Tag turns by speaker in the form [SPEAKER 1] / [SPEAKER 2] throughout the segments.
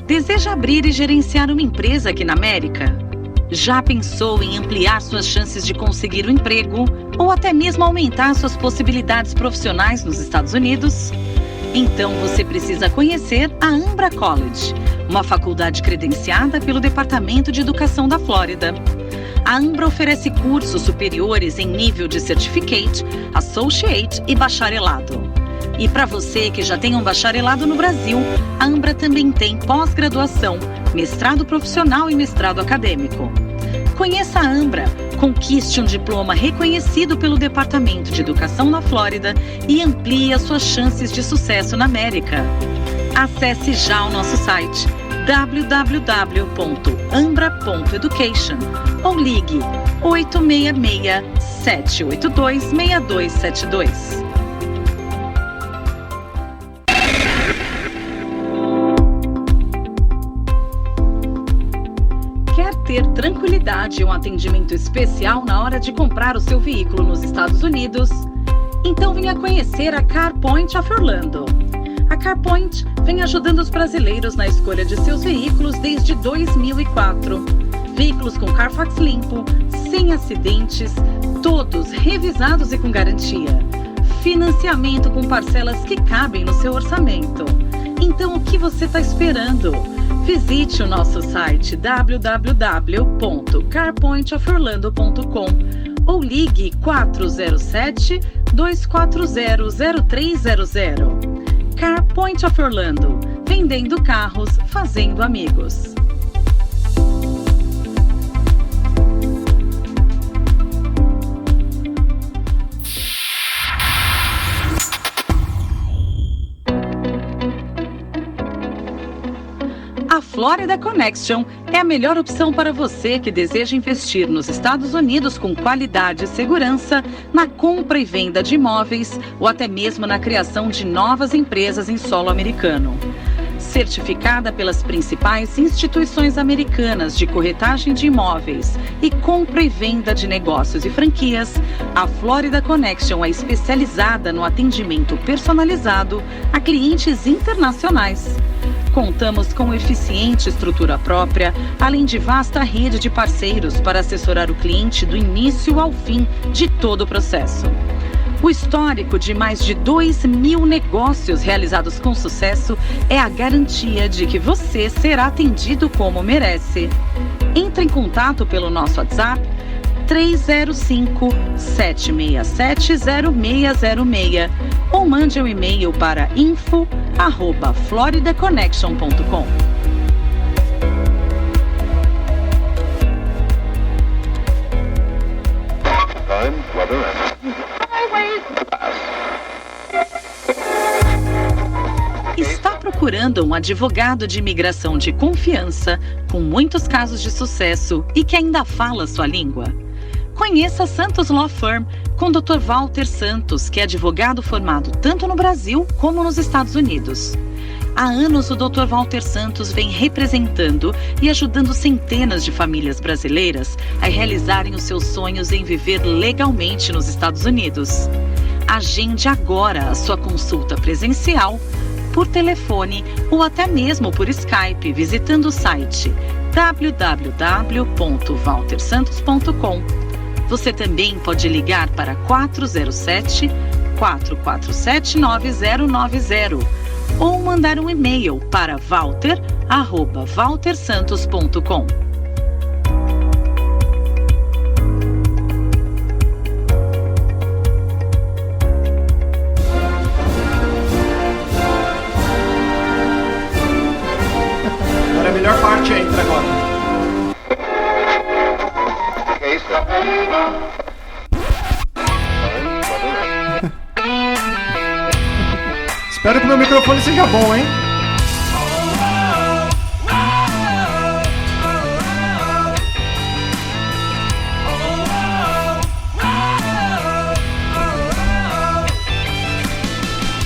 [SPEAKER 1] Deseja abrir e gerenciar uma empresa aqui na América? Já pensou em ampliar suas chances de conseguir um emprego ou até mesmo aumentar suas possibilidades profissionais nos Estados Unidos? Então você precisa conhecer a Ambra College, uma faculdade credenciada pelo Departamento de Educação da Flórida. A Ambra oferece cursos superiores em nível de Certificate, Associate e Bacharelado. E para você que já tem um bacharelado no Brasil, a Ambra também tem pós-graduação, mestrado profissional e mestrado acadêmico. Conheça a Ambra, conquiste um diploma reconhecido pelo Departamento de Educação da Flórida e amplie as suas chances de sucesso na América. Acesse já o nosso site www.ambra.education ou ligue 866-782-6272. Quer ter tranquilidade e um atendimento especial na hora de comprar o seu veículo nos Estados Unidos? Então venha conhecer a CarPoint of Orlando. A CarPoint vem ajudando os brasileiros na escolha de seus veículos desde 2004. Veículos com Carfax limpo, sem acidentes, todos revisados e com garantia. Financiamento com parcelas que cabem no seu orçamento. Então o que você está esperando? Visite o nosso site www.carpointoforlando.com ou ligue 407-240-0300. CarPoint of Orlando, vendendo carros, fazendo amigos. A Florida Connection é a melhor opção para você que deseja investir nos Estados Unidos com qualidade e segurança na compra e venda de imóveis ou até mesmo na criação de novas empresas em solo americano. Certificada pelas principais instituições americanas de corretagem de imóveis e compra e venda de negócios e franquias, a Florida Connection é especializada no atendimento personalizado a clientes internacionais. Contamos com eficiente estrutura própria, além de vasta rede de parceiros para assessorar o cliente do início ao fim de todo o processo. O histórico de mais de 2.000 negócios realizados com sucesso é a garantia de que você será atendido como merece. Entre em contato pelo nosso WhatsApp 305-767-0606 ou mande um e-mail para info@floridaconnection.com. Está procurando um advogado de imigração de confiança, com muitos casos de sucesso e que ainda fala sua língua? Conheça Santos Law Firm com Dr. Walter Santos, que é advogado formado tanto no Brasil como nos Estados Unidos. Há anos, o Dr. Walter Santos vem representando e ajudando centenas de famílias brasileiras a realizarem os seus sonhos em viver legalmente nos Estados Unidos. Agende agora a sua consulta presencial, por telefone ou até mesmo por Skype, visitando o site www.waltersantos.com. Você também pode ligar para 407-447-9090 ou mandar um e-mail para walter@waltersantos.com.
[SPEAKER 2] Agora a melhor parte entra agora. Espero que meu microfone seja bom, hein?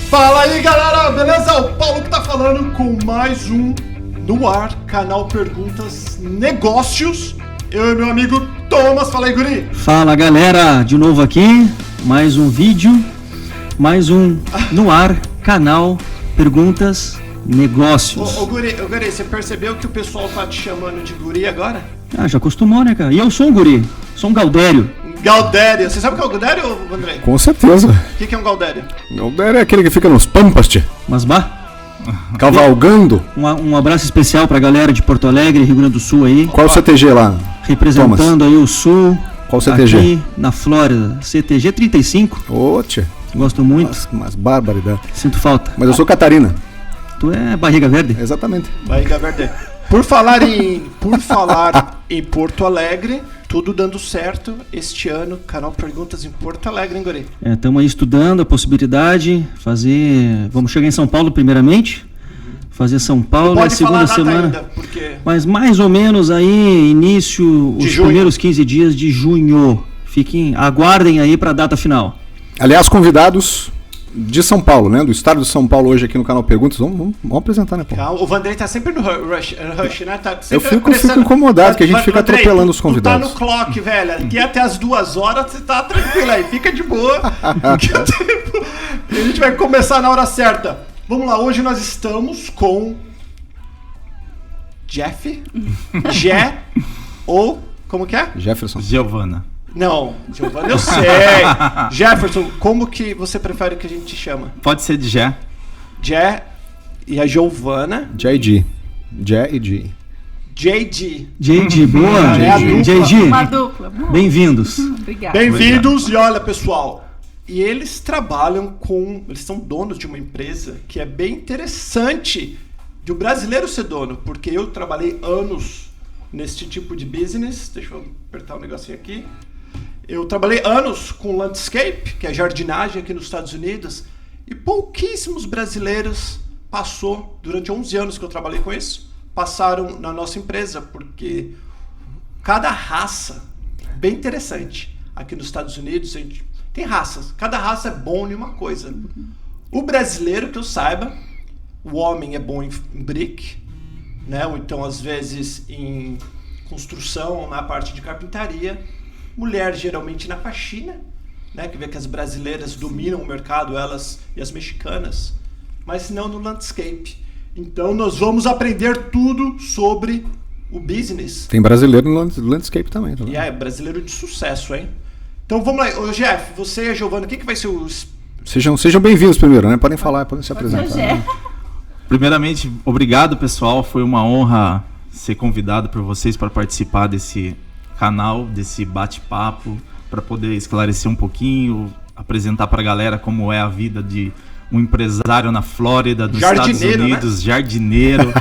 [SPEAKER 2] Fala aí, galera, beleza? O Paulo que tá falando com mais um No Ar, canal Perguntas Negócios. Eu e meu amigo Thomas. Fala aí, guri.
[SPEAKER 3] Fala, galera, de novo aqui, mais um vídeo, mais um No Ar, canal Perguntas negócios.
[SPEAKER 2] Ô Guri, você percebeu que o pessoal tá te chamando de Guri agora?
[SPEAKER 3] Ah, já acostumou, né, cara? E eu sou um guri, sou um Gaudério.
[SPEAKER 2] Gaudério. Você sabe o que é o Gaudério, André?
[SPEAKER 4] Com certeza.
[SPEAKER 2] O que é um Gaudério?
[SPEAKER 4] Gaudério é aquele que fica nos pampas, tchê.
[SPEAKER 3] Mas bah,
[SPEAKER 4] Cavalgando.
[SPEAKER 3] um abraço especial pra galera de Porto Alegre, Rio Grande do Sul aí,
[SPEAKER 4] Qual o CTG lá?
[SPEAKER 3] representando aí o Sul.
[SPEAKER 4] Qual o CTG?
[SPEAKER 3] Aqui na Flórida, CTG 35,
[SPEAKER 4] Ô, tchê.
[SPEAKER 3] gosto muito,
[SPEAKER 4] Mas barbaridade.
[SPEAKER 3] sinto falta.
[SPEAKER 4] Mas eu sou Catarina.
[SPEAKER 3] Tu é barriga verde?
[SPEAKER 4] Exatamente.
[SPEAKER 2] Barriga Verde. Por falar em Porto Alegre, tudo dando certo este ano. Canal Perguntas em Porto Alegre, hein, Guri?
[SPEAKER 3] Estamos aí estudando a possibilidade, vamos chegar em São Paulo primeiramente, fazer São Paulo
[SPEAKER 2] Pode
[SPEAKER 3] a segunda
[SPEAKER 2] falar a data
[SPEAKER 3] semana,
[SPEAKER 2] ainda, porque...
[SPEAKER 3] mas mais ou menos aí início,
[SPEAKER 2] De
[SPEAKER 3] os
[SPEAKER 2] junho.
[SPEAKER 3] primeiros 15 dias de junho. Aguardem aí para a data final.
[SPEAKER 4] Aliás, convidados de São Paulo, né? Do estado de São Paulo hoje aqui no canal Perguntas. Vamos apresentar, né, pô?
[SPEAKER 2] O Vandrei tá sempre no rush, né? Tá sempre
[SPEAKER 4] Eu fico
[SPEAKER 2] apressando.
[SPEAKER 4] incomodado, que a gente fica
[SPEAKER 2] Vandrei,
[SPEAKER 4] atropelando os
[SPEAKER 2] Tu
[SPEAKER 4] convidados.
[SPEAKER 2] tá no clock, velho. Aqui até as 2 horas você tá tranquilo aí. Fica de boa. A gente vai começar na hora certa. Vamos lá, hoje nós estamos com... Jeff? Jé? Ou... Como que é?
[SPEAKER 4] Jefferson.
[SPEAKER 5] Giovana.
[SPEAKER 2] Não, Giovanni, eu sei. Jefferson, como que você prefere que a gente te chama?
[SPEAKER 5] Pode ser de Jé.
[SPEAKER 2] Jé e a Giovana.
[SPEAKER 4] JD. Jé e G.
[SPEAKER 2] JD.
[SPEAKER 3] JD, boa.
[SPEAKER 2] É a dupla.
[SPEAKER 3] JD,
[SPEAKER 6] Uma dupla. Boa.
[SPEAKER 3] bem-vindos.
[SPEAKER 6] Obrigada.
[SPEAKER 2] Bem-vindos e olha, pessoal. E eles trabalham com... Eles são donos de uma empresa que é bem interessante de o brasileiro ser dono, porque eu trabalhei anos nesse tipo de business. Deixa eu apertar um negocinho aqui. Eu trabalhei anos com landscape, que é jardinagem aqui nos Estados Unidos, e pouquíssimos brasileiros passou, durante 11 anos que eu trabalhei com isso, passaram na nossa empresa, porque cada raça, bem interessante, aqui nos Estados Unidos, a gente tem raças, cada raça é bom em uma coisa. O brasileiro, que eu saiba, o homem é bom em brick, né? Ou então às vezes em construção, na parte de carpintaria. Mulher geralmente na faxina, né? Que vê que as brasileiras dominam o mercado, elas e as mexicanas, mas não no landscape. Então nós vamos aprender tudo sobre o business.
[SPEAKER 4] Tem brasileiro no landscape também. Tá?
[SPEAKER 2] E é brasileiro de sucesso, hein? Então vamos lá. Ô, Jeff, você e a Giovana, o que vai ser os...
[SPEAKER 4] Sejam bem-vindos primeiro, né? Podem falar, podem se apresentar.
[SPEAKER 5] Primeiramente, obrigado, pessoal. Foi uma honra ser convidado por vocês para participar desse canal, desse bate-papo, para poder esclarecer um pouquinho, apresentar para a galera como é a vida de um empresário na Flórida, dos Estados Unidos, né? Jardineiro.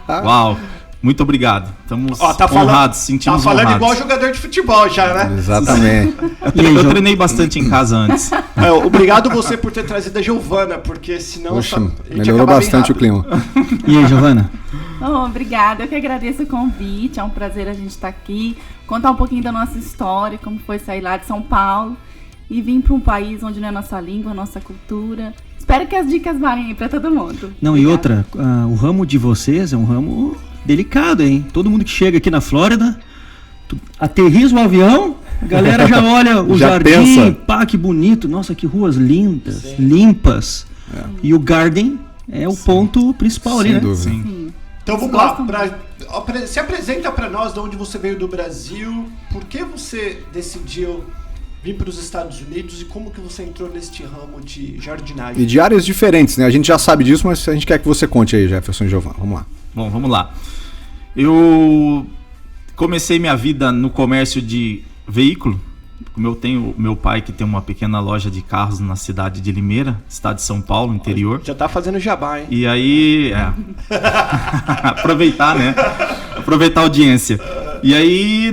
[SPEAKER 5] Uau! Muito obrigado. Estamos honrados, sentimos
[SPEAKER 2] Tá falando
[SPEAKER 5] honrados.
[SPEAKER 2] igual jogador de futebol já, né?
[SPEAKER 4] Exatamente.
[SPEAKER 5] Eu treinei bastante em casa antes.
[SPEAKER 2] Obrigado você por ter trazido a Giovana, porque senão...
[SPEAKER 4] Poxa,
[SPEAKER 2] a gente
[SPEAKER 4] melhorou
[SPEAKER 2] acaba bem
[SPEAKER 4] bastante o
[SPEAKER 2] rápido.
[SPEAKER 4] clima.
[SPEAKER 3] E aí, Giovana?
[SPEAKER 6] Oh, obrigada, eu que agradeço o convite, é um prazer a gente estar aqui, contar um pouquinho da nossa história, como foi sair lá de São Paulo e vir para um país onde não é nossa língua, nossa cultura. Espero que as dicas valem aí para todo mundo.
[SPEAKER 3] Não,
[SPEAKER 6] Obrigada.
[SPEAKER 3] e outra, o ramo de vocês é um ramo delicado, hein? Todo mundo que chega aqui na Flórida, aterriza o avião, a galera já olha o
[SPEAKER 4] Já
[SPEAKER 3] jardim,
[SPEAKER 4] pensa.
[SPEAKER 3] pá, que bonito, nossa, que ruas lindas, limpas. E o garden é o ponto principal ali,
[SPEAKER 4] Sem
[SPEAKER 3] né?
[SPEAKER 4] dúvida.
[SPEAKER 6] Sim.
[SPEAKER 2] Então vamos
[SPEAKER 6] Vocês
[SPEAKER 2] lá.
[SPEAKER 6] gostam?
[SPEAKER 2] Se apresenta para nós de onde você veio do Brasil, por que você decidiu vir para os Estados Unidos e como que você entrou neste ramo de jardinagem?
[SPEAKER 4] E de áreas diferentes, né? A gente já sabe disso, mas a gente quer que você conte aí, Jefferson e Giovana. Vamos lá.
[SPEAKER 5] Bom, vamos lá. Eu comecei minha vida no comércio de veículo. Como eu tenho meu pai que tem uma pequena loja de carros na cidade de Limeira, estado de São Paulo, interior.
[SPEAKER 2] Já tá fazendo jabá, hein?
[SPEAKER 5] E aí, aproveitar, né? Aproveitar a audiência. E aí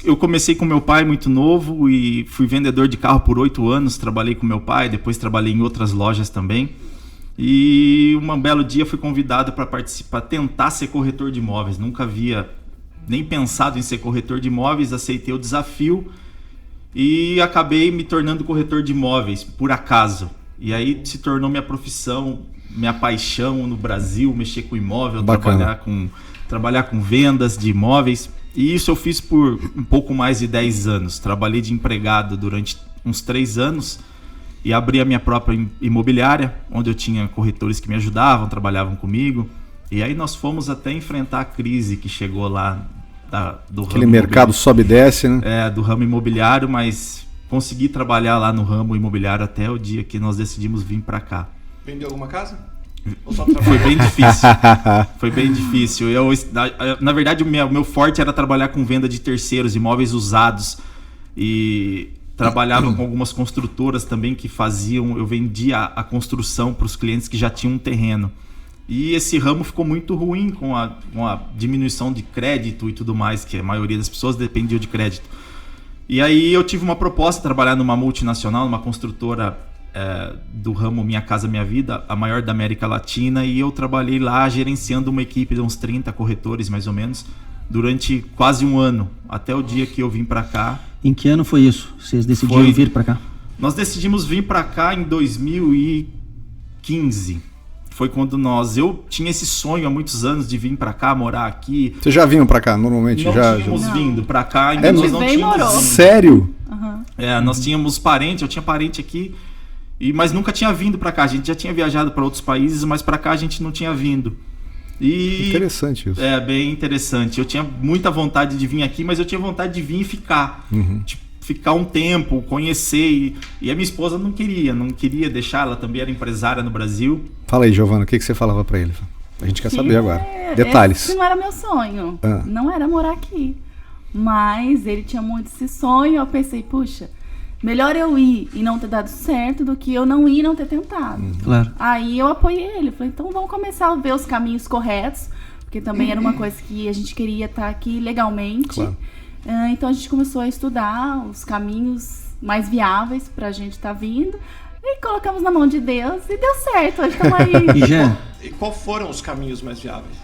[SPEAKER 5] eu comecei com meu pai muito novo e fui vendedor de carro por 8 anos, trabalhei com meu pai, depois trabalhei em outras lojas também. E um belo dia fui convidado para participar, tentar ser corretor de imóveis. Nunca havia nem pensado em ser corretor de imóveis, aceitei o desafio e acabei me tornando corretor de imóveis, por acaso. E aí se tornou minha profissão, minha paixão no Brasil, mexer com imóvel, trabalhar com vendas de imóveis. E isso eu fiz por um pouco mais de 10 anos. Trabalhei de empregado durante uns 3 anos e abri a minha própria imobiliária, onde eu tinha corretores que me ajudavam, trabalhavam comigo. E aí nós fomos até enfrentar a crise que chegou lá do
[SPEAKER 4] Aquele mercado sobe e desce, né?
[SPEAKER 5] Do ramo imobiliário, mas consegui trabalhar lá no ramo imobiliário até o dia que nós decidimos vir para cá.
[SPEAKER 2] Vendeu alguma casa? Ou só
[SPEAKER 5] Foi bem difícil. Foi bem difícil. Na verdade, o meu forte era trabalhar com venda de terceiros, imóveis usados. E trabalhava com algumas construtoras também que faziam. Eu vendia a construção para os clientes que já tinham um terreno. E esse ramo ficou muito ruim com a diminuição de crédito e tudo mais, que a maioria das pessoas dependia de crédito. E aí eu tive uma proposta de trabalhar numa multinacional, numa construtora do ramo Minha Casa Minha Vida, a maior da América Latina, e eu trabalhei lá gerenciando uma equipe de uns 30 corretores, mais ou menos, durante quase um ano, até o dia que eu vim para cá.
[SPEAKER 3] Em que ano foi isso? Vocês decidiram vir para cá?
[SPEAKER 5] Nós decidimos vir para cá em 2015. Foi quando eu tinha esse sonho há muitos anos de vir para cá, morar aqui.
[SPEAKER 4] Vocês já vinham para cá normalmente?
[SPEAKER 5] Não tínhamos vindo para cá, ainda nós não tínhamos vindo.
[SPEAKER 4] Sério?
[SPEAKER 6] Uhum.
[SPEAKER 5] Nós tínhamos parente, eu tinha parente aqui, mas nunca tinha vindo para cá. A gente já tinha viajado para outros países, mas para cá a gente não tinha vindo.
[SPEAKER 4] Interessante isso.
[SPEAKER 5] Bem interessante. Eu tinha muita vontade de vir aqui, mas eu tinha vontade de vir e ficar. Tipo, ficar um tempo, conhecer. E a minha esposa não queria deixar, ela também era empresária no Brasil.
[SPEAKER 4] Fala aí, Giovana, o que você falava para ele? A gente quer saber agora. Detalhes.
[SPEAKER 6] Esse não era meu sonho. Não era morar aqui. Mas ele tinha muito esse sonho. Eu pensei, puxa, melhor eu ir e não ter dado certo do que eu não ir e não ter tentado.
[SPEAKER 3] Claro.
[SPEAKER 6] Aí eu apoiei ele. Falei, então vamos começar a ver os caminhos corretos. Porque também era uma coisa que a gente queria estar aqui legalmente. Claro. Então a gente começou a estudar os caminhos mais viáveis pra gente estar vindo. E colocamos na mão de Deus e deu certo. Hoje estamos aí.
[SPEAKER 2] E qual foram os caminhos mais viáveis?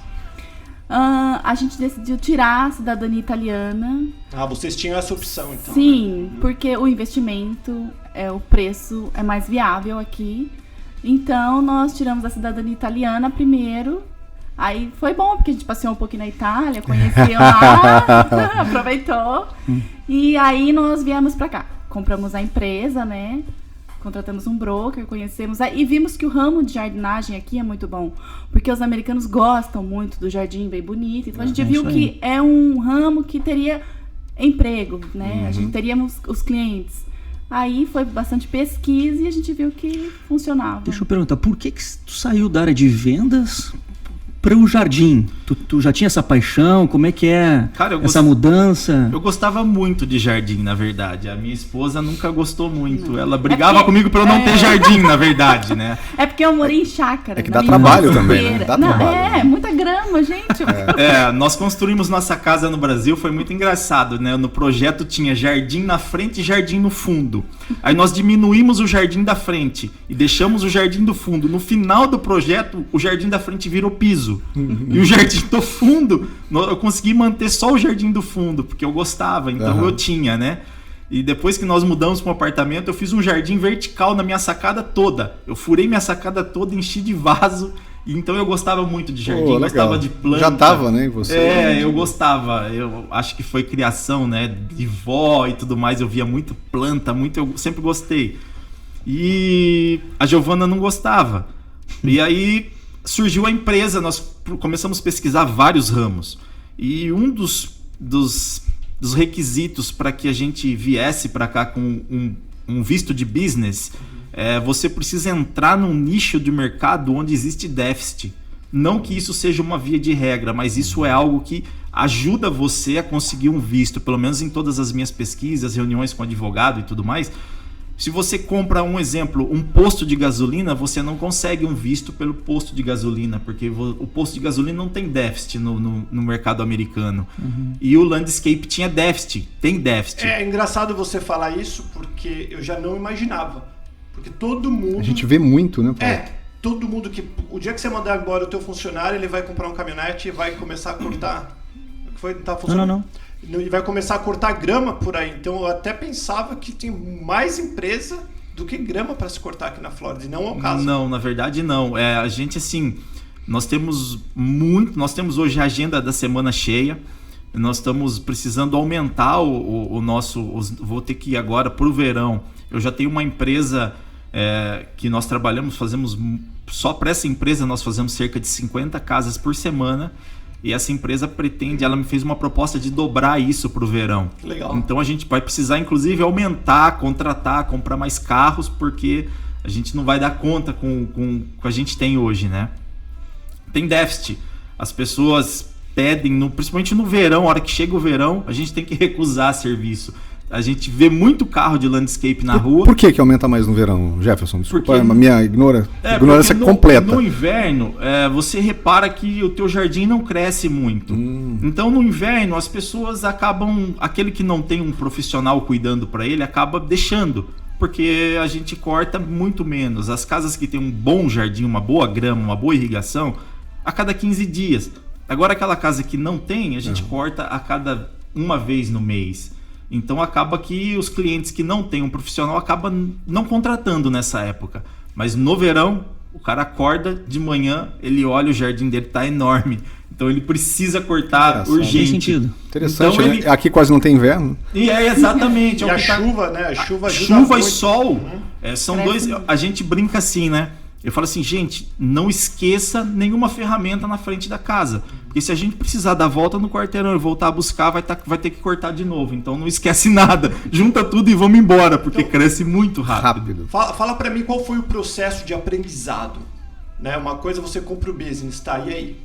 [SPEAKER 6] A gente decidiu tirar a cidadania italiana.
[SPEAKER 2] Vocês tinham essa opção, então.
[SPEAKER 6] Sim, porque o investimento, o preço é mais viável aqui. Então, nós tiramos a cidadania italiana primeiro. Aí foi bom, porque a gente passeou um pouquinho na Itália, conheceu lá, aproveitou. E aí nós viemos pra cá. Compramos a empresa, né? Contratamos um broker, conhecemos e vimos que o ramo de jardinagem aqui é muito bom, porque os americanos gostam muito do jardim bem bonito, então a gente viu que é um ramo que teria emprego, né? A gente teríamos os clientes. Aí foi bastante pesquisa e a gente viu que funcionava.
[SPEAKER 3] Deixa eu perguntar, por que tu saiu da área de vendas para o jardim? Tu já tinha essa paixão? Como é que é essa mudança?
[SPEAKER 5] Eu gostava muito de jardim, na verdade. A minha esposa nunca gostou muito. Ela brigava comigo para eu não ter jardim, na verdade, né?
[SPEAKER 6] É porque eu morei em chácara.
[SPEAKER 4] É que dá trabalho também, né? Dá trabalho.
[SPEAKER 6] Muita grama, gente.
[SPEAKER 5] Nós construímos nossa casa no Brasil, foi muito engraçado, né? No projeto tinha jardim na frente e jardim no fundo. Aí nós diminuímos o jardim da frente e deixamos o jardim do fundo. No final do projeto, o jardim da frente virou piso. E o jardim do fundo, eu consegui manter só o jardim do fundo, porque eu gostava, então eu tinha, né? E depois que nós mudamos para um apartamento, eu fiz um jardim vertical na minha sacada toda. Eu furei minha sacada toda, enchi de vaso. Então eu gostava muito de jardim, gostava de planta.
[SPEAKER 4] Já tava, né, você?
[SPEAKER 5] Eu gostava. Eu acho que foi criação, né, de vó e tudo mais. Eu via muito planta, eu sempre gostei. E a Giovana não gostava. E aí surgiu a empresa, nós começamos a pesquisar vários ramos. E um dos requisitos para que a gente viesse para cá com um visto de business, você precisa entrar num nicho de mercado onde existe déficit. Não que isso seja uma via de regra, mas isso é algo que ajuda você a conseguir um visto, pelo menos em todas as minhas pesquisas, reuniões com advogado e tudo mais. Se você compra, um exemplo, um posto de gasolina, você não consegue um visto pelo posto de gasolina, porque o posto de gasolina não tem déficit no mercado americano. E o landscape tinha déficit, tem déficit.
[SPEAKER 2] É engraçado você falar isso, porque eu já não imaginava. Porque todo mundo...
[SPEAKER 4] A gente vê muito, né, Paulo?
[SPEAKER 2] Todo mundo que... O dia que você mandar embora o teu funcionário, ele vai comprar um caminhonete e vai começar a cortar... Tá funcionando?
[SPEAKER 3] Não.
[SPEAKER 2] E vai começar a cortar grama por aí. Então eu até pensava que tem mais empresa do que grama para se cortar aqui na Flórida, e não é o caso.
[SPEAKER 5] Não, na verdade não. A gente, assim, nós temos hoje a agenda da semana cheia. Nós estamos precisando aumentar o nosso... Vou ter que ir agora para o verão. Eu já tenho uma empresa que nós fazemos só para essa empresa, nós fazemos cerca de 50 casas por semana. E essa empresa ela me fez uma proposta de dobrar isso para o verão.
[SPEAKER 2] Legal.
[SPEAKER 5] Então a gente vai precisar, inclusive, aumentar, contratar, comprar mais carros, porque a gente não vai dar conta com o que a gente tem hoje, né? Tem déficit. As pessoas pedem, principalmente no verão, a hora que chega o verão, a gente tem que recusar serviço. A gente vê muito carro de landscape na rua.
[SPEAKER 4] Por que aumenta mais no verão, Jefferson? Desculpa,
[SPEAKER 5] Porque-
[SPEAKER 4] a minha ignorância completa.
[SPEAKER 5] No inverno, você repara que o teu jardim não cresce muito. Então, no inverno, as pessoas acabam... Aquele que não tem um profissional cuidando para ele, acaba deixando. Porque a gente corta muito menos. As casas que tem um bom jardim, uma boa grama, uma boa irrigação, a cada 15 dias. Agora, aquela casa que não tem, a gente corta a cada uma vez no mês. Então acaba que os clientes que não têm um profissional acabam não contratando nessa época. Mas no verão, o cara acorda de manhã, ele olha, o jardim dele tá enorme. Então ele precisa cortar urgente.
[SPEAKER 3] Tem sentido.
[SPEAKER 4] Interessante,
[SPEAKER 5] Então,
[SPEAKER 4] né? Aqui quase não tem inverno.
[SPEAKER 5] E exatamente.
[SPEAKER 2] E
[SPEAKER 5] é o
[SPEAKER 2] a
[SPEAKER 5] que tá-
[SPEAKER 2] chuva, né? A chuva ajuda
[SPEAKER 5] Chuva e
[SPEAKER 2] muito.
[SPEAKER 5] sol são
[SPEAKER 6] Cresce
[SPEAKER 5] dois.
[SPEAKER 6] muito.
[SPEAKER 5] A gente brinca assim, né? Eu falo assim, gente, não esqueça nenhuma ferramenta na frente da casa. Porque se a gente precisar dar volta no quarteirão e voltar a buscar, vai ter que cortar de novo. Então não esquece nada. Junta tudo e vamos embora, porque
[SPEAKER 2] Então,
[SPEAKER 5] cresce muito rápido.
[SPEAKER 4] Rápido.
[SPEAKER 2] Fala pra mim qual foi o processo de aprendizado. Né? Uma coisa você compra o business, tá? E aí?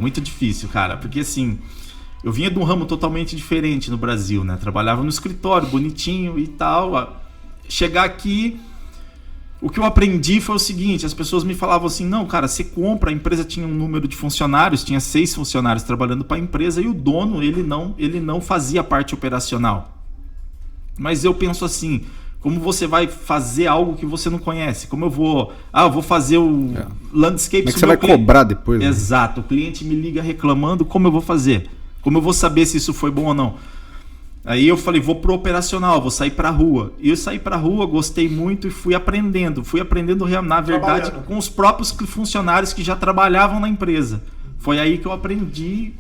[SPEAKER 5] Muito difícil, cara. Porque assim, eu vinha de um ramo totalmente diferente no Brasil, né? Trabalhava no escritório, bonitinho e tal. Chegar aqui... O que eu aprendi foi o seguinte, as pessoas me falavam assim, não, cara, você compra, a empresa tinha um número de funcionários, tinha 6 funcionários trabalhando para a empresa e o dono, ele não fazia a parte operacional. Mas eu penso assim, como você vai fazer algo que você não conhece? Como eu vou fazer o landscape...
[SPEAKER 4] Como é que você vai cobrar depois? Né?
[SPEAKER 5] Exato, o cliente me liga reclamando, como eu vou fazer? Como eu vou saber se isso foi bom ou não? Aí eu falei, vou pro operacional, vou sair pra rua. E eu saí pra rua, gostei muito e fui aprendendo. Na verdade, com os próprios funcionários que já trabalhavam na empresa. Foi aí que eu aprendi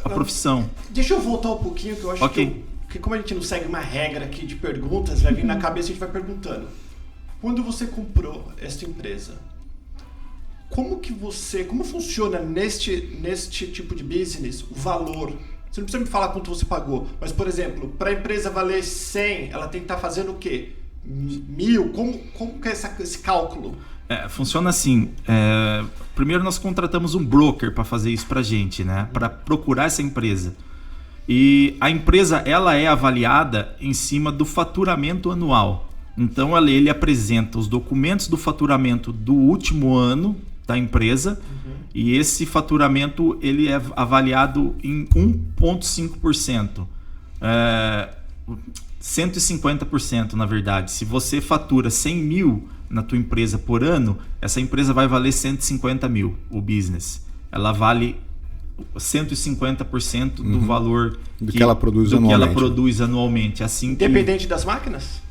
[SPEAKER 5] a profissão.
[SPEAKER 2] Deixa eu voltar um pouquinho, que eu acho que como a gente não segue uma regra aqui de perguntas, vai vir na cabeça e a gente vai perguntando. Quando você comprou esta empresa, como funciona neste tipo de business o valor? Você não precisa me falar quanto você pagou, mas, por exemplo, para a empresa valer 100, ela tem que estar fazendo o quê? 1.000? Como que é esse cálculo?
[SPEAKER 5] Funciona assim. Primeiro nós contratamos um broker para fazer isso para a gente, né? Para procurar essa empresa. E a empresa ela é avaliada em cima do faturamento anual. Então ele apresenta os documentos do faturamento do último ano da empresa, e esse faturamento ele é avaliado em 1,5%. 150% na verdade. Se você fatura 100 mil na tua empresa por ano, essa empresa vai valer 150 mil, o business. Ela vale 150% do valor
[SPEAKER 4] do que ela produz
[SPEAKER 5] anualmente. Assim que...
[SPEAKER 2] Independente das máquinas?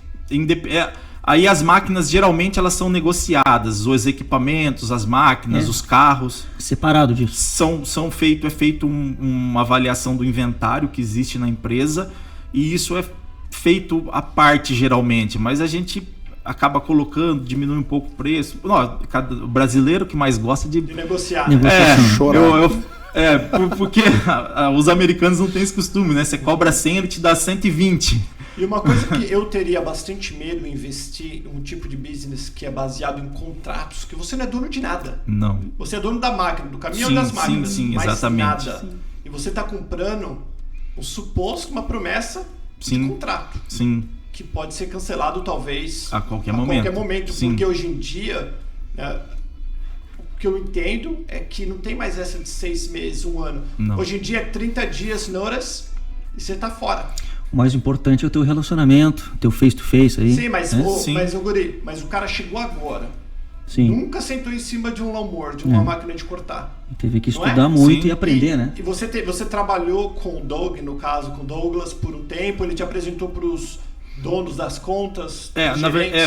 [SPEAKER 5] Aí as máquinas geralmente elas são negociadas, os equipamentos, as máquinas, os carros.
[SPEAKER 3] Separado disso.
[SPEAKER 5] É feito uma avaliação do inventário que existe na empresa e isso é feito à parte geralmente, mas a gente acaba colocando, diminui um pouco o preço. O brasileiro que mais gosta de
[SPEAKER 2] negociar.
[SPEAKER 5] Porque os americanos não têm esse costume, né? Você cobra 100, ele te dá 120.
[SPEAKER 2] E uma coisa que eu teria bastante medo em investir em um tipo de business que é baseado em contratos, que você não é dono de nada.
[SPEAKER 5] Não.
[SPEAKER 2] Você é dono da máquina, do caminhão das máquinas.
[SPEAKER 5] Sim,
[SPEAKER 2] mais
[SPEAKER 5] exatamente.
[SPEAKER 2] nada. E você está comprando um suposto, uma promessa de contrato.
[SPEAKER 5] Sim.
[SPEAKER 2] Que pode ser cancelado talvez
[SPEAKER 5] a qualquer momento. Sim.
[SPEAKER 2] Porque hoje em dia, o que eu entendo é que não tem mais essa de 6 meses, 1 ano.
[SPEAKER 5] Não.
[SPEAKER 2] Hoje em dia é 30 dias notice e você está fora.
[SPEAKER 3] O mais importante é o teu relacionamento, teu face-to-face aí.
[SPEAKER 2] Sim, mas o cara chegou agora.
[SPEAKER 3] Sim.
[SPEAKER 2] Nunca sentou em cima de um lawnmower, de uma máquina de cortar.
[SPEAKER 3] Teve que estudar muito e aprender, né?
[SPEAKER 2] E você trabalhou com o Doug, no caso, com o Douglas, por um tempo, ele te apresentou para os donos das contas?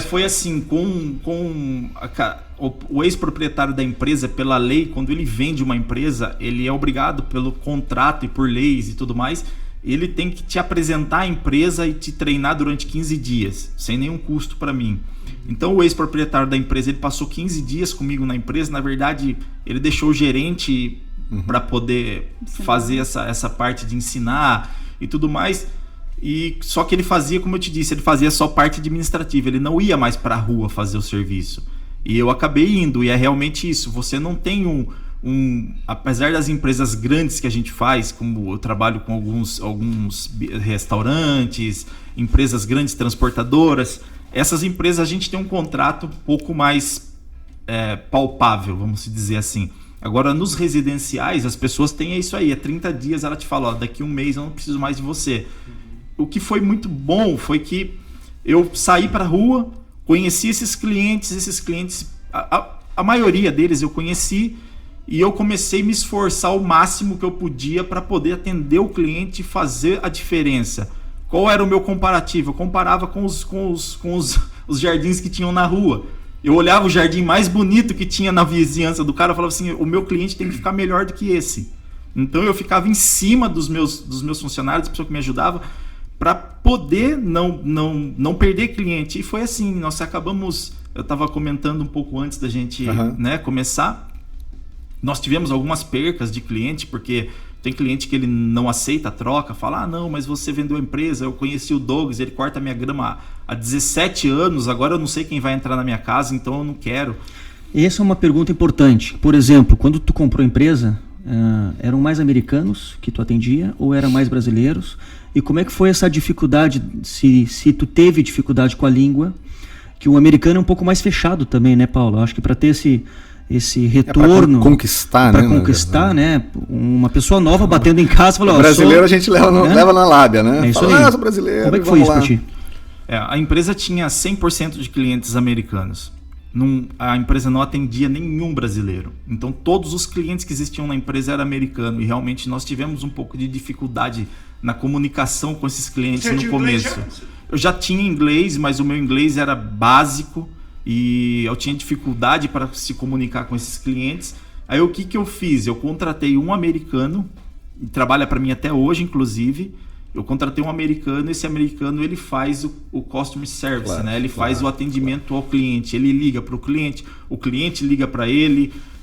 [SPEAKER 5] Foi assim, o ex-proprietário da empresa, pela lei, quando ele vende uma empresa, ele é obrigado pelo contrato e por leis e tudo mais, ele tem que te apresentar a empresa e te treinar durante 15 dias, sem nenhum custo para mim. Então o ex-proprietário da empresa, ele passou 15 dias comigo na empresa. Na verdade, ele deixou o gerente para poder fazer essa parte de ensinar e tudo mais. E só que ele fazia, como eu te disse, ele fazia só parte administrativa, ele não ia mais para a rua fazer o serviço. E eu acabei indo, e é realmente isso. Você não tem apesar das empresas grandes que a gente faz, como eu trabalho com alguns restaurantes, empresas grandes transportadoras, essas empresas a gente tem um contrato um pouco mais palpável, vamos dizer assim. Agora, nos residenciais, as pessoas têm isso aí, 30 dias ela te fala, ó, daqui 1 mês eu não preciso mais de você. O que foi muito bom foi que eu saí para a rua, conheci esses clientes, a maioria deles eu conheci, e eu comecei a me esforçar o máximo que eu podia para poder atender o cliente e fazer a diferença. Qual era o meu comparativo? Eu comparava com os jardins que tinham na rua. Eu olhava o jardim mais bonito que tinha na vizinhança do cara e falava assim, o meu cliente tem que ficar melhor do que esse. Então eu ficava em cima dos meus funcionários, das pessoas que me ajudavam, para poder não perder cliente. E foi assim, nós acabamos... Eu estava comentando um pouco antes da gente começar. Nós tivemos algumas percas de cliente, porque tem cliente que ele não aceita a troca, fala, não, mas você vendeu a empresa, eu conheci o Douglas, ele corta minha grama há 17 anos, agora eu não sei quem vai entrar na minha casa, então eu não quero.
[SPEAKER 3] Essa é uma pergunta importante. Por exemplo, quando tu comprou a empresa, eram mais americanos que tu atendia ou eram mais brasileiros? E como é que foi essa dificuldade, se tu teve dificuldade com a língua, que o americano é um pouco mais fechado também, né, Paulo? Eu acho que para ter esse retorno...
[SPEAKER 4] Para conquistar,
[SPEAKER 3] né? Para conquistar, né? Uma pessoa nova batendo em casa, falou...
[SPEAKER 4] O brasileiro a gente leva na lábia, né?
[SPEAKER 3] É isso aí.
[SPEAKER 4] Sou brasileiro,
[SPEAKER 3] como é que foi isso para ti?
[SPEAKER 5] A empresa tinha 100% de clientes americanos. A empresa não atendia nenhum brasileiro. Então todos os clientes que existiam na empresa eram americanos. E realmente nós tivemos um pouco de dificuldade na comunicação com esses clientes no começo. Eu já tinha inglês, mas o meu inglês era básico e eu tinha dificuldade para se comunicar com esses clientes. Aí o que eu fiz? Eu contratei um americano, trabalha para mim até hoje, inclusive. Eu contratei um americano, esse americano ele faz o customer service, né? Ele faz o atendimento ao cliente, ele liga para o cliente liga para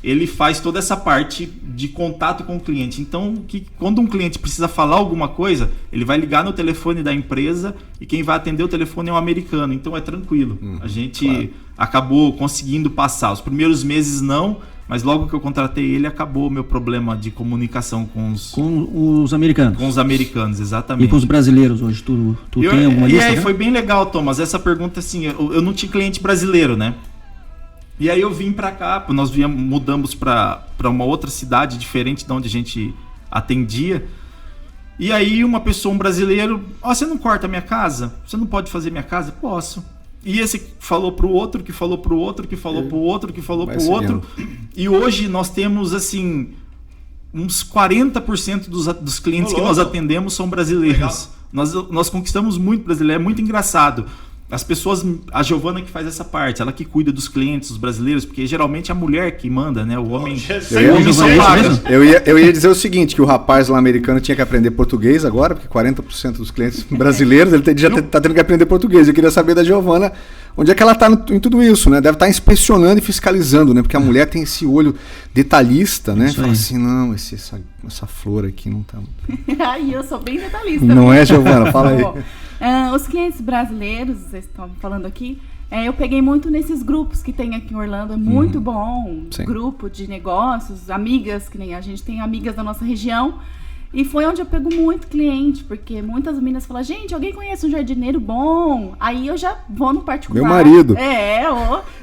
[SPEAKER 5] ele faz toda essa parte de contato com o cliente. Então, quando um cliente precisa falar alguma coisa, ele vai ligar no telefone da empresa e quem vai atender o telefone é um americano. Então é tranquilo. A gente acabou conseguindo passar. Os primeiros meses não, mas logo que eu contratei ele, acabou o meu problema de comunicação com
[SPEAKER 3] os americanos.
[SPEAKER 5] Com os americanos, exatamente.
[SPEAKER 3] E com os brasileiros hoje? Tu tem alguma lista?
[SPEAKER 5] E aí foi bem legal, Thomas. Essa pergunta, assim, eu não tinha cliente brasileiro, né? E aí eu vim pra cá, nós mudamos pra uma outra cidade diferente de onde a gente atendia. E aí um brasileiro, você não corta a minha casa? Você não pode fazer minha casa? Posso. E esse falou pro outro, que falou pro outro, que falou pro outro, que falou pro outro. E hoje nós temos, assim, uns 40% dos clientes que nós atendemos são brasileiros. Nós conquistamos muito brasileiro, é muito engraçado. As pessoas, a Giovana que faz essa parte, ela que cuida dos clientes, dos brasileiros, porque geralmente é a mulher que manda, né? O homem só paga.
[SPEAKER 4] Eu ia dizer o seguinte, que o rapaz lá americano tinha que aprender português agora, porque 40% dos clientes brasileiros, ele já está tendo que aprender português. Eu queria saber da Giovana, onde é que ela está em tudo isso, né? Deve estar inspecionando e fiscalizando, né? Porque a mulher tem esse olho detalhista, né? Fala assim, não, essa flor aqui não tá...
[SPEAKER 6] Ai, eu sou bem detalhista.
[SPEAKER 4] Não é, Giovana? Fala aí.
[SPEAKER 6] Os clientes brasileiros, vocês estão falando aqui, eu peguei muito nesses grupos que tem aqui em Orlando, é muito bom.
[SPEAKER 4] Sim.
[SPEAKER 6] Grupo de negócios, amigas, que nem a gente tem amigas da nossa região. E foi onde eu pego muito cliente, porque muitas meninas falam, gente, alguém conhece um jardineiro bom? Aí eu já vou no particular.
[SPEAKER 4] Meu marido.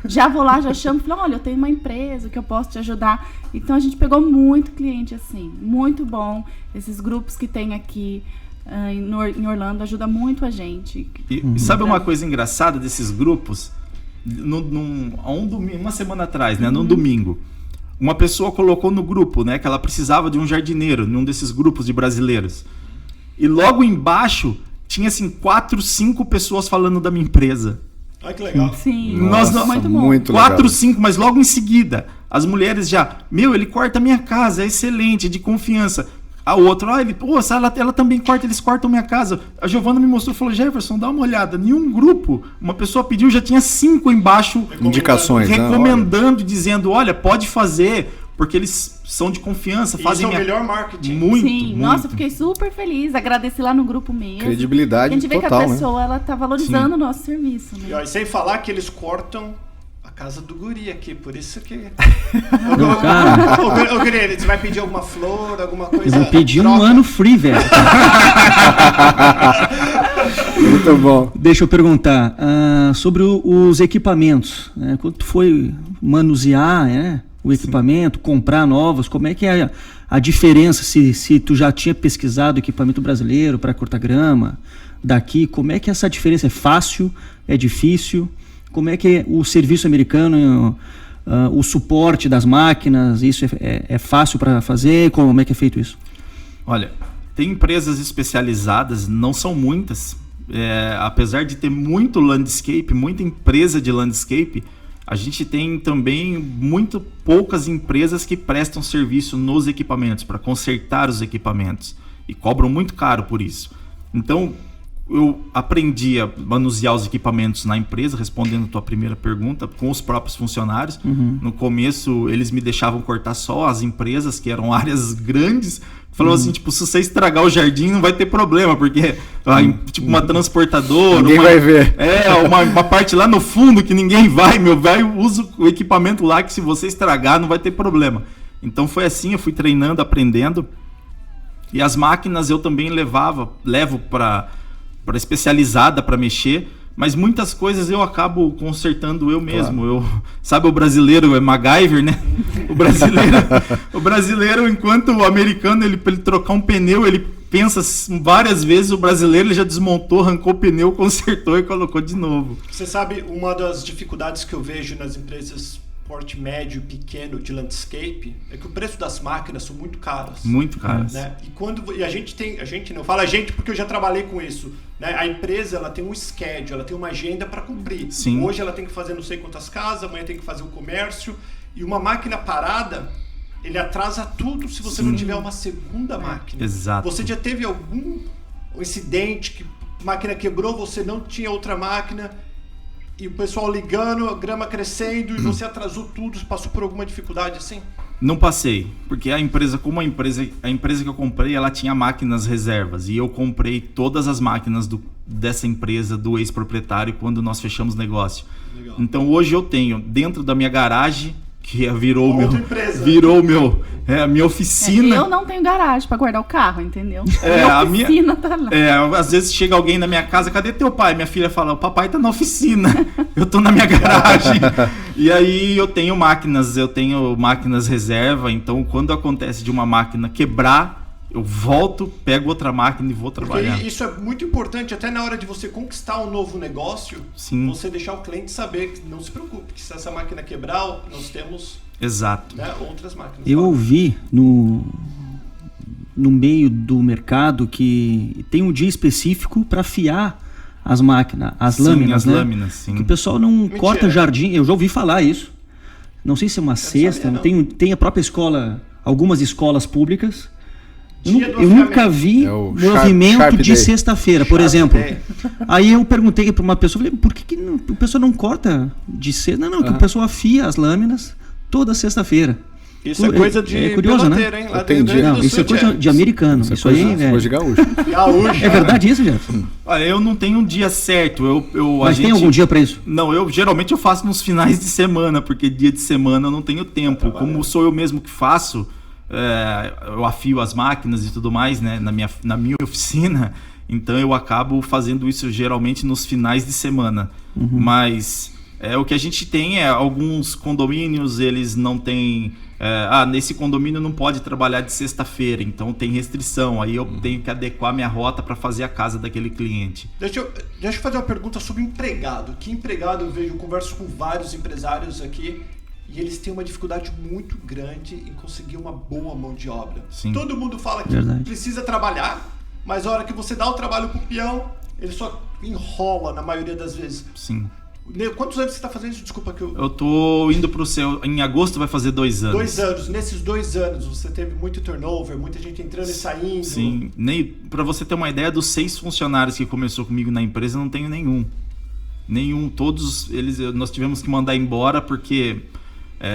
[SPEAKER 6] Já vou lá, já chamo, falo, olha, eu tenho uma empresa que eu posso te ajudar. Então a gente pegou muito cliente assim, muito bom. Esses grupos que tem aqui em Orlando ajuda muito a gente.
[SPEAKER 5] E sabe uma coisa engraçada desses grupos? Uma semana atrás, né, num domingo, uma pessoa colocou no grupo, né, que ela precisava de um jardineiro num desses grupos de brasileiros. E logo embaixo tinha assim 4, 5 pessoas falando da minha empresa.
[SPEAKER 2] Ah, que legal.
[SPEAKER 6] Sim.
[SPEAKER 4] Muito bom. Muito
[SPEAKER 5] 4, 5, mas logo em seguida as mulheres já, ele corta a minha casa, é excelente, de confiança. A outra, ela também corta, eles cortam minha casa. A Giovana me mostrou, falou, Jefferson, dá uma olhada. Em um grupo, uma pessoa pediu, já tinha 5 embaixo.
[SPEAKER 4] Indicações,
[SPEAKER 5] recomendando, dizendo, olha, pode fazer, porque eles são de confiança. Fazem
[SPEAKER 2] isso é o melhor marketing.
[SPEAKER 5] Muito,
[SPEAKER 6] Sim,
[SPEAKER 5] muito.
[SPEAKER 6] nossa, eu fiquei super feliz. Agradeci lá no grupo mesmo.
[SPEAKER 4] Credibilidade
[SPEAKER 6] a gente vê
[SPEAKER 4] total,
[SPEAKER 6] que a pessoa ela tá valorizando o nosso serviço. Né?
[SPEAKER 2] E sem falar que eles cortam a casa do guri aqui, por isso que...
[SPEAKER 3] Não, cara,
[SPEAKER 2] Ô, Guri, você vai pedir alguma flor, alguma coisa?
[SPEAKER 3] eu vou pedir um ano free, velho.
[SPEAKER 4] Muito bom.
[SPEAKER 3] Deixa eu perguntar sobre os equipamentos. Né? Quando tu foi manusear o equipamento, comprar novos, como é que é a diferença? Se tu já tinha pesquisado equipamento brasileiro para corta-grama, daqui, como é que essa diferença é fácil, é difícil? Como é que é o serviço americano, o suporte das máquinas, isso é fácil para fazer? Como é que é feito isso?
[SPEAKER 5] Olha, tem empresas especializadas, não são muitas, apesar de ter muito landscape, muita empresa de landscape, a gente tem também muito poucas empresas que prestam serviço nos equipamentos, para consertar os equipamentos, e cobram muito caro por isso. Então, eu aprendi a manusear os equipamentos na empresa, respondendo a tua primeira pergunta, com os próprios funcionários. No começo, eles me deixavam cortar só as empresas, que eram áreas grandes. Falavam assim, tipo, se você estragar o jardim, não vai ter problema, porque tipo uma transportadora...
[SPEAKER 4] Ninguém vai ver.
[SPEAKER 5] Uma parte lá no fundo que ninguém vai, meu velho, usa o equipamento lá que se você estragar, não vai ter problema. Então foi assim, eu fui treinando, aprendendo. E as máquinas eu também levo para especializada para mexer, mas muitas coisas eu acabo consertando eu mesmo. Claro. Sabe o brasileiro é MacGyver, né? O brasileiro, enquanto o americano, ele para ele trocar um pneu, ele pensa várias vezes, o brasileiro ele já desmontou, arrancou o pneu, consertou e colocou de novo.
[SPEAKER 2] Você sabe, uma das dificuldades que eu vejo nas empresas porte médio e pequeno de landscape é que o preço das máquinas são muito caras.
[SPEAKER 5] Muito caras.
[SPEAKER 2] Né? E a gente não fala a gente porque eu já trabalhei com isso. Né? A empresa ela tem um schedule, ela tem uma agenda para cumprir.
[SPEAKER 5] Sim.
[SPEAKER 2] Hoje ela tem que fazer não sei quantas casas, amanhã tem que fazer o comércio. E uma máquina parada, ele atrasa tudo se você não tiver uma segunda máquina.
[SPEAKER 5] Exato.
[SPEAKER 2] Você já teve algum incidente que a máquina quebrou, você não tinha outra máquina... E o pessoal ligando, a grama crescendo, e você atrasou tudo, passou por alguma dificuldade assim?
[SPEAKER 5] Não passei, porque a empresa que eu comprei, ela tinha máquinas reservas, e eu comprei todas as máquinas dessa empresa, do ex-proprietário, quando nós fechamos o negócio. Legal. Então hoje eu tenho, dentro da minha garagem, que virou a minha oficina.
[SPEAKER 6] Eu não tenho garagem para guardar o carro, entendeu?
[SPEAKER 5] A minha oficina
[SPEAKER 6] tá lá.
[SPEAKER 5] Às vezes chega alguém na minha casa, cadê teu pai? Minha filha fala, o papai tá na oficina, eu tô na minha garagem. E aí eu tenho máquinas reserva, então quando acontece de uma máquina quebrar, eu volto, pego outra máquina e vou trabalhar.
[SPEAKER 2] Porque isso é muito importante, até na hora de você conquistar um novo negócio,
[SPEAKER 5] Sim.
[SPEAKER 2] Você deixar o cliente saber que não se preocupe, que se essa máquina quebrar, nós temos
[SPEAKER 5] Exato.
[SPEAKER 2] Né, outras máquinas.
[SPEAKER 3] Eu ouvi no meio do mercado que tem um dia específico para afiar as máquinas, as lâminas,
[SPEAKER 5] as
[SPEAKER 3] né?
[SPEAKER 5] lâminas, sim.
[SPEAKER 3] Que o pessoal não corta jardim, eu já ouvi falar isso. Não sei se é uma cesta, tem a própria escola, algumas escolas públicas. Eu nunca vi movimento de sexta-feira, por exemplo. Aí eu perguntei para uma pessoa, falei, por que o pessoal não corta de sexta? Não, que o pessoal afia as lâminas toda sexta-feira.
[SPEAKER 2] Isso é coisa de
[SPEAKER 3] curioso, né?
[SPEAKER 2] Hein?
[SPEAKER 4] Entendi.
[SPEAKER 3] Não, isso é coisa de americano. Isso aí é
[SPEAKER 4] coisa de gaúcho.
[SPEAKER 3] É verdade isso, Jefferson?
[SPEAKER 5] Olha, eu não tenho um dia certo.
[SPEAKER 3] Mas tem algum dia para isso?
[SPEAKER 5] Não, geralmente eu faço nos finais de semana, porque dia de semana eu não tenho tempo. Como sou eu mesmo que faço, eu afio as máquinas e tudo mais, né, na minha oficina, então eu acabo fazendo isso geralmente nos finais de semana. Mas o que a gente tem alguns condomínios, eles não têm... nesse condomínio não pode trabalhar de sexta-feira, então tem restrição, aí eu tenho que adequar minha rota para fazer a casa daquele cliente.
[SPEAKER 2] Deixa eu fazer uma pergunta sobre empregado. Que empregado eu converso com vários empresários aqui, e eles têm uma dificuldade muito grande em conseguir uma boa mão de obra.
[SPEAKER 5] Sim.
[SPEAKER 2] Todo mundo fala que precisa trabalhar, mas a hora que você dá o trabalho pro peão, ele só enrola na maioria das vezes.
[SPEAKER 5] Sim.
[SPEAKER 2] Quantos anos você está fazendo isso? Desculpa que eu...
[SPEAKER 5] Eu tô indo pro seu... Em agosto vai fazer 2 anos.
[SPEAKER 2] 2 anos. Nesses 2 anos, você teve muito turnover, muita gente entrando e saindo.
[SPEAKER 5] Sim. Para você ter uma ideia, dos 6 funcionários que começou comigo na empresa, eu não tenho nenhum. Todos eles nós tivemos que mandar embora porque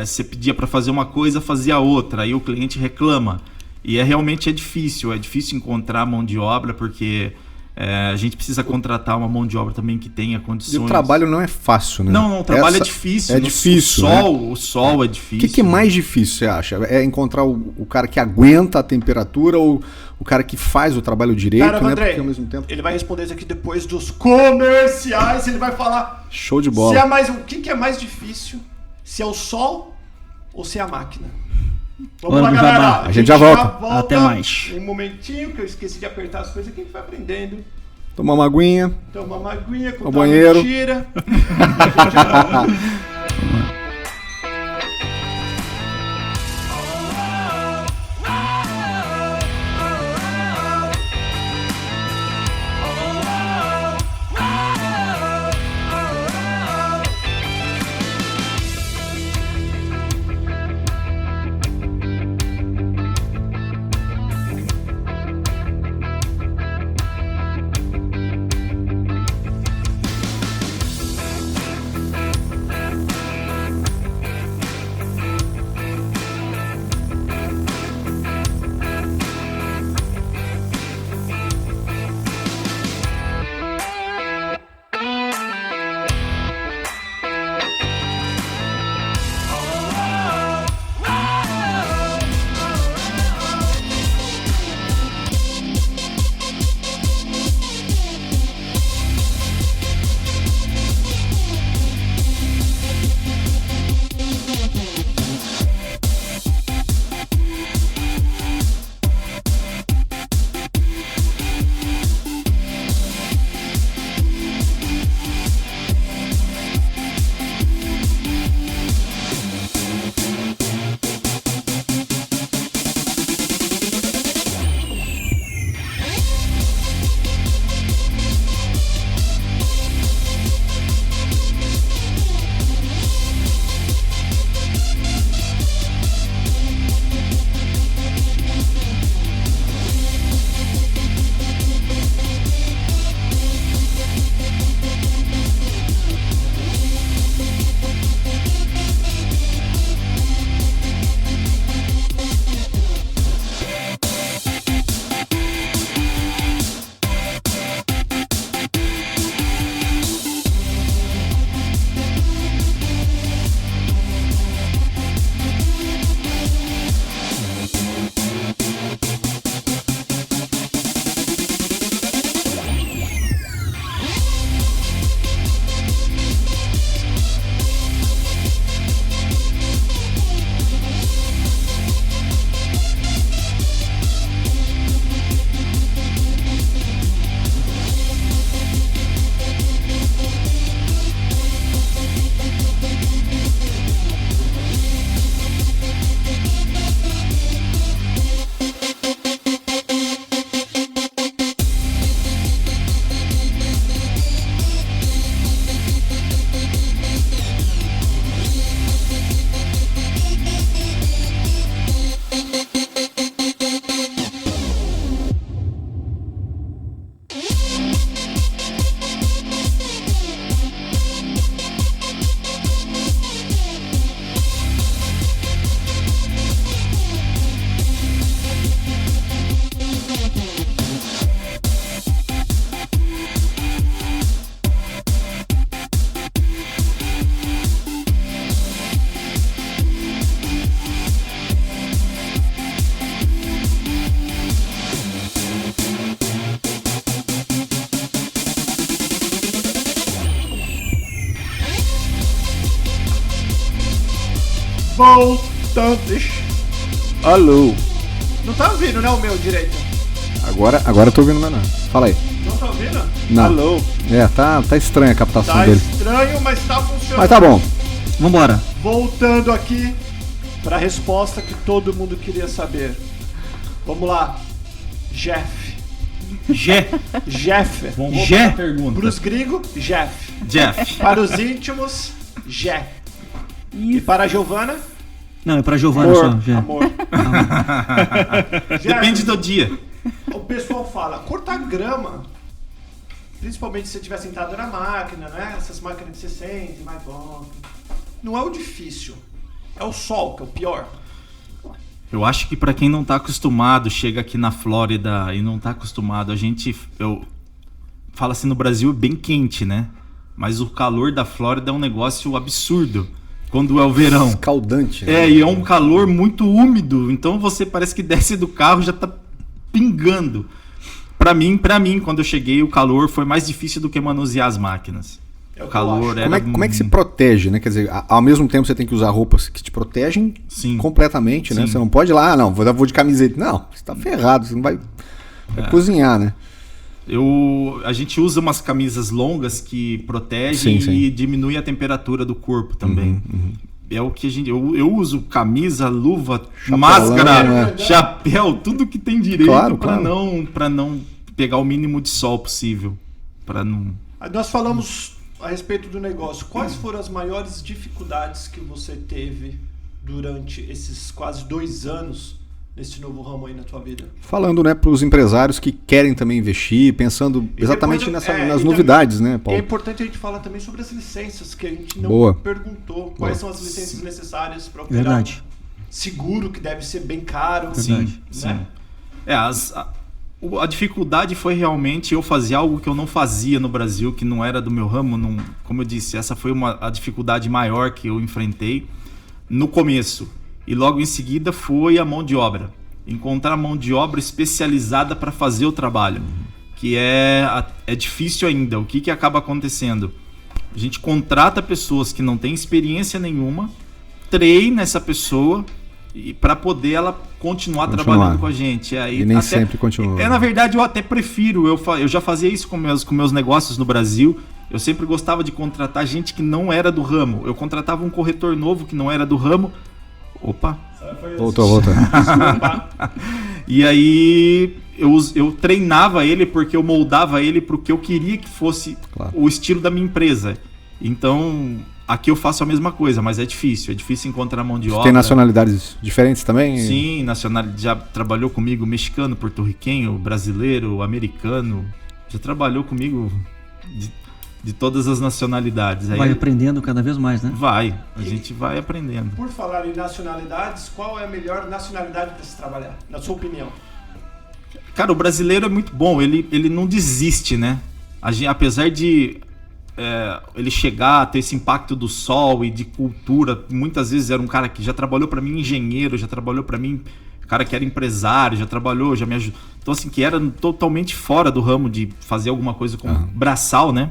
[SPEAKER 5] você pedia para fazer uma coisa, fazia outra, aí o cliente reclama. E realmente é difícil encontrar mão de obra porque a gente precisa contratar uma mão de obra também que tenha condições.
[SPEAKER 4] E o trabalho não é fácil, né?
[SPEAKER 5] Não, o trabalho é difícil.
[SPEAKER 4] É difícil,
[SPEAKER 5] o sol é difícil.
[SPEAKER 4] O que é mais difícil, você acha? É encontrar o cara que aguenta a temperatura ou o cara que faz o trabalho direito,
[SPEAKER 2] Caramba,
[SPEAKER 4] né?
[SPEAKER 2] André,
[SPEAKER 4] Porque ao mesmo tempo...
[SPEAKER 2] ele vai responder isso aqui depois dos comerciais, ele vai falar...
[SPEAKER 4] Show de bola.
[SPEAKER 2] O que é mais difícil? Se é o sol ou se é a máquina? Vamos
[SPEAKER 3] Hora
[SPEAKER 2] lá,
[SPEAKER 3] do
[SPEAKER 2] galera.
[SPEAKER 3] jabá.
[SPEAKER 4] A gente já volta.
[SPEAKER 3] Até mais.
[SPEAKER 2] Um momentinho que eu esqueci de apertar as coisas aqui, a gente vai aprendendo.
[SPEAKER 4] Tomar uma aguinha.
[SPEAKER 2] Toma uma aguinha, contar
[SPEAKER 4] No banheiro.
[SPEAKER 2] uma mentira. Voltando.
[SPEAKER 4] Alô.
[SPEAKER 2] Não tá ouvindo, né, o meu direito?
[SPEAKER 4] Agora eu tô ouvindo o menor. Fala aí.
[SPEAKER 2] Não tá ouvindo?
[SPEAKER 4] Não.
[SPEAKER 2] Alô.
[SPEAKER 4] Tá estranha a captação
[SPEAKER 2] Tá
[SPEAKER 4] dele.
[SPEAKER 2] estranho, mas tá funcionando.
[SPEAKER 4] Mas tá bom.
[SPEAKER 3] Vambora.
[SPEAKER 2] Voltando aqui para a resposta que todo mundo queria saber. Vamos lá. Jeff, Jeff.
[SPEAKER 5] Vamos voltar à pergunta.
[SPEAKER 2] Para os gringos, Jeff. Para os íntimos, Jeff. E para a Giovana?
[SPEAKER 3] Não, é pra Giovana só.
[SPEAKER 2] Amor.
[SPEAKER 5] Depende do dia.
[SPEAKER 2] O pessoal fala, cortar grama, principalmente se você estiver sentado na máquina, né? Essas máquinas que você sente, vai e volta. Não é o difícil, é o sol que é o pior.
[SPEAKER 5] Eu acho que para quem não tá acostumado, chega aqui na Flórida e não tá acostumado, eu falo assim, no Brasil é bem quente, né? Mas o calor da Flórida é um negócio absurdo quando é o verão.
[SPEAKER 4] Escaldante. Né?
[SPEAKER 5] E é um calor muito úmido, então você parece que desce do carro e já tá pingando. Para mim, quando eu cheguei, o calor foi mais difícil do que manusear as máquinas. O calor era...
[SPEAKER 4] Como é que se protege, né? Quer dizer, ao mesmo tempo você tem que usar roupas que te protegem completamente, né? Você não pode ir lá, não, vou de camiseta. Não, você tá ferrado, você não vai cozinhar, né?
[SPEAKER 5] A gente usa umas camisas longas que protegem e diminui a temperatura do corpo também. É o que a gente... Eu uso camisa, luva, máscara, chapéu, tudo que tem direito para não pegar o mínimo de sol possível.
[SPEAKER 2] Nós falamos a respeito do negócio. Quais foram as maiores dificuldades que você teve durante esses quase 2 anos nesse novo ramo aí na tua vida?
[SPEAKER 4] Falando, né, para os empresários que querem também investir, pensando exatamente nas novidades, né, Paulo?
[SPEAKER 2] É importante a gente falar também sobre as licenças, que a gente não perguntou. Quais são as licenças necessárias para operar seguro, que deve ser bem caro.
[SPEAKER 5] Sim. A dificuldade foi realmente eu fazer algo que eu não fazia no Brasil, que não era do meu ramo. Como eu disse, essa foi a dificuldade maior que eu enfrentei no começo. E logo em seguida foi a mão de obra. Encontrar mão de obra especializada para fazer o trabalho, que é difícil ainda. O que acaba acontecendo? A gente contrata pessoas que não têm experiência nenhuma, treina essa pessoa para poder ela continuar trabalhando com a gente.
[SPEAKER 4] E nem sempre continua.
[SPEAKER 5] Na verdade, eu até prefiro. Eu já fazia isso com meus negócios no Brasil. Eu sempre gostava de contratar gente que não era do ramo. Eu contratava um corretor novo que não era do ramo. Opa!
[SPEAKER 4] Voltou.
[SPEAKER 5] E aí eu treinava ele porque eu moldava ele para o que eu queria que fosse o estilo da minha empresa. Então... Aqui eu faço a mesma coisa, mas é difícil encontrar mão de obra.
[SPEAKER 4] Tem nacionalidades diferentes também?
[SPEAKER 5] Sim, já trabalhou comigo mexicano, porto-riquenho, brasileiro, americano. Já trabalhou comigo de todas as nacionalidades.
[SPEAKER 3] Vai aprendendo cada vez mais, né?
[SPEAKER 5] A gente vai aprendendo.
[SPEAKER 2] Por falar em nacionalidades, qual é a melhor nacionalidade para se trabalhar, na sua opinião?
[SPEAKER 5] Cara, o brasileiro é muito bom, ele não desiste, né? Apesar de... ele chegar a ter esse impacto do sol e de cultura, muitas vezes era um cara que já trabalhou para mim engenheiro, já trabalhou para mim cara que era empresário, já me ajudou, então assim, que era totalmente fora do ramo de fazer alguma coisa com braçal, né?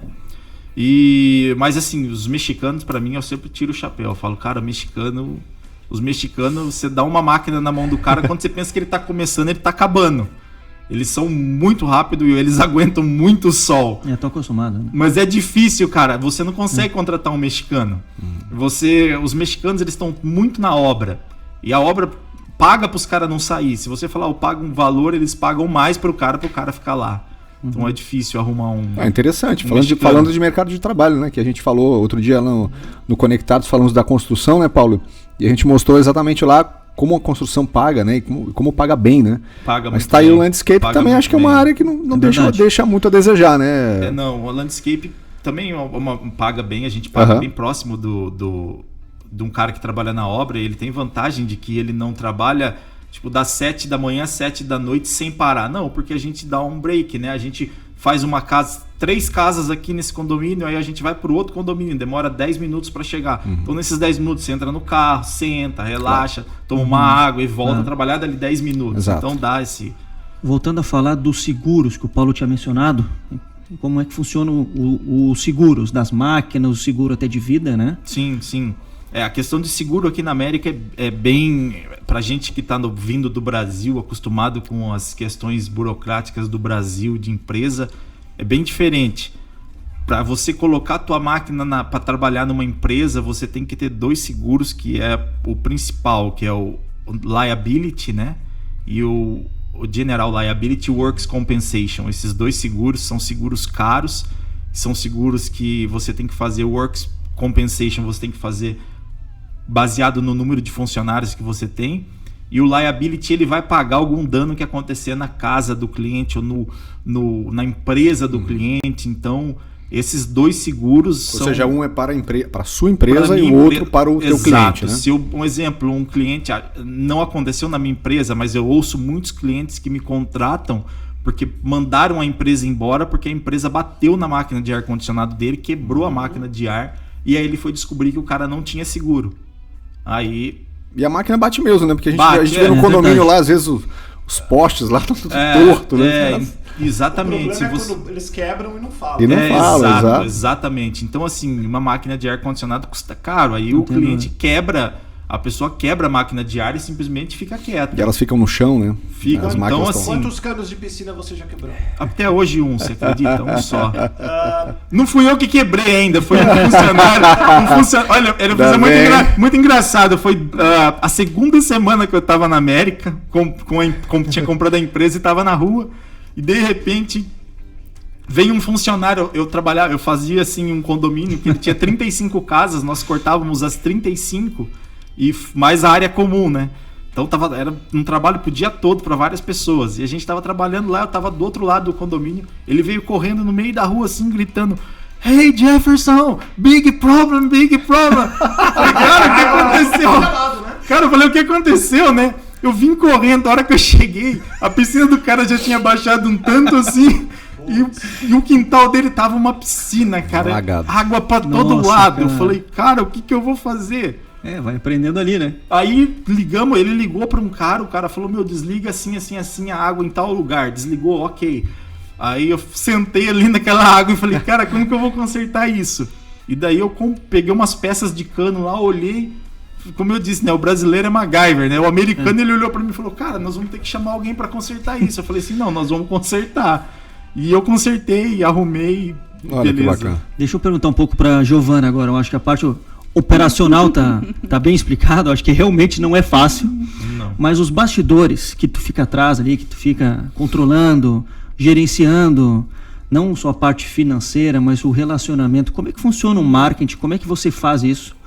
[SPEAKER 5] Mas assim, os mexicanos para mim eu sempre tiro o chapéu, eu falo, cara, os mexicanos, você dá uma máquina na mão do cara, quando você pensa que ele tá começando, ele tá acabando. Eles são muito rápidos e eles aguentam muito sol.
[SPEAKER 3] Tô acostumado. Né?
[SPEAKER 5] Mas é difícil, cara. Você não consegue contratar um mexicano. Os mexicanos, eles estão muito na obra. E a obra paga para os caras não sair. Se você falar, eu pago um valor, eles pagam mais para o cara ficar lá. Então é difícil arrumar um...
[SPEAKER 4] interessante. Falando de mercado de trabalho, né? Que a gente falou outro dia no Conectados, falamos da construção, né, Paulo? E a gente mostrou exatamente lá como a construção paga, né? E como paga bem, né? Mas tá aí o landscape também, acho que é uma área que não deixa muito a desejar, né?
[SPEAKER 5] O landscape também paga bem, a gente paga bem próximo de um cara que trabalha na obra, e ele tem vantagem de que ele não trabalha tipo das 7 da manhã às 7 da noite sem parar. Não, porque a gente dá um break, né? A gente faz 3 casas aqui nesse condomínio, aí a gente vai pro outro condomínio, demora 10 minutos para chegar. Então nesses 10 minutos você entra no carro, senta, relaxa, toma uma água e volta a trabalhar dali 10 minutos.
[SPEAKER 4] Exato.
[SPEAKER 5] Então dá esse...
[SPEAKER 3] Voltando a falar dos seguros que o Paulo tinha mencionado, como é que funciona os seguros das máquinas, o seguro até de vida, né?
[SPEAKER 5] Sim. A questão de seguro aqui na América é bem... Pra gente que tá vindo do Brasil, acostumado com as questões burocráticas do Brasil, de empresa, é bem diferente. Para você colocar a tua máquina para trabalhar numa empresa, você tem que ter 2 seguros, que é o principal, que é o liability, né? E o o General Liability Works Compensation. Esses 2 seguros são seguros caros, são seguros que você tem que fazer Works Compensation, você tem que fazer baseado no número de funcionários que você tem, e o Liability ele vai pagar algum dano que acontecer na casa do cliente ou na empresa do cliente. Então esses 2 seguros
[SPEAKER 4] Ou seja, um é para a sua empresa e o outro para o teu cliente, né?
[SPEAKER 5] Se um exemplo, um cliente, não aconteceu na minha empresa, mas eu ouço muitos clientes que me contratam porque mandaram a empresa embora porque a empresa bateu na máquina de ar-condicionado dele, quebrou a máquina de ar, e aí ele foi descobrir que o cara não tinha seguro. Aí...
[SPEAKER 4] E a máquina bate mesmo, né? Porque a gente vê no condomínio lá, às vezes os postes lá estão tudo torto, né?
[SPEAKER 5] Exatamente.
[SPEAKER 2] O problema é quando eles quebram e não falam.
[SPEAKER 4] E não fala, exato.
[SPEAKER 5] Exatamente. Então, assim, uma máquina de ar-condicionado custa caro. Aí o cliente a pessoa quebra a máquina de ar e simplesmente fica quieta.
[SPEAKER 4] E elas ficam no chão, né?
[SPEAKER 5] Ficam. Então, assim,
[SPEAKER 2] quantos canos de piscina você já quebrou?
[SPEAKER 5] Até hoje você acredita? Um só. Não fui eu que quebrei ainda, foi um funcionário. Olha, era muito engraçado. Foi a segunda semana que eu tava na América, tinha comprado a empresa e tava na rua. E de repente veio um funcionário, eu fazia assim um condomínio que ele tinha 35 casas, nós cortávamos as 35 e mais a área comum, né? Então era um trabalho pro dia todo para várias pessoas. E a gente tava trabalhando lá, eu tava do outro lado do condomínio, ele veio correndo no meio da rua assim, gritando: "Hey Jefferson, big problem, big problem." Cara, o que aconteceu? Cara, eu falei, o que aconteceu, né? Eu vim correndo, a hora que eu cheguei, a piscina do cara já tinha baixado um tanto assim, e o quintal dele tava uma piscina, cara.
[SPEAKER 4] Lagado.
[SPEAKER 5] Água pra todo lado. Cara. Eu falei, cara, o que eu vou fazer?
[SPEAKER 3] Vai aprendendo ali, né?
[SPEAKER 5] Aí ele ligou pra um cara, o cara falou, desliga assim, assim, assim a água em tal lugar. Desligou, ok. Aí eu sentei ali naquela água e falei, cara, como que eu vou consertar isso? E daí eu peguei umas peças de cano lá, olhei. Como eu disse, né? O brasileiro é MacGyver, né? O americano, ele olhou pra mim e falou, cara, nós vamos ter que chamar alguém pra consertar isso. Eu falei assim, não, nós vamos consertar. E eu consertei, arrumei,
[SPEAKER 4] olha,
[SPEAKER 5] beleza.
[SPEAKER 4] que bacana.
[SPEAKER 3] Deixa eu perguntar um pouco pra Giovana agora. Eu acho que a parte operacional tá bem explicado. Eu acho que realmente não é fácil.
[SPEAKER 5] Não.
[SPEAKER 3] Mas os bastidores que tu fica atrás ali, que tu fica controlando, gerenciando, não só a parte financeira, mas o relacionamento. Como é que funciona o marketing? Como é que você faz isso?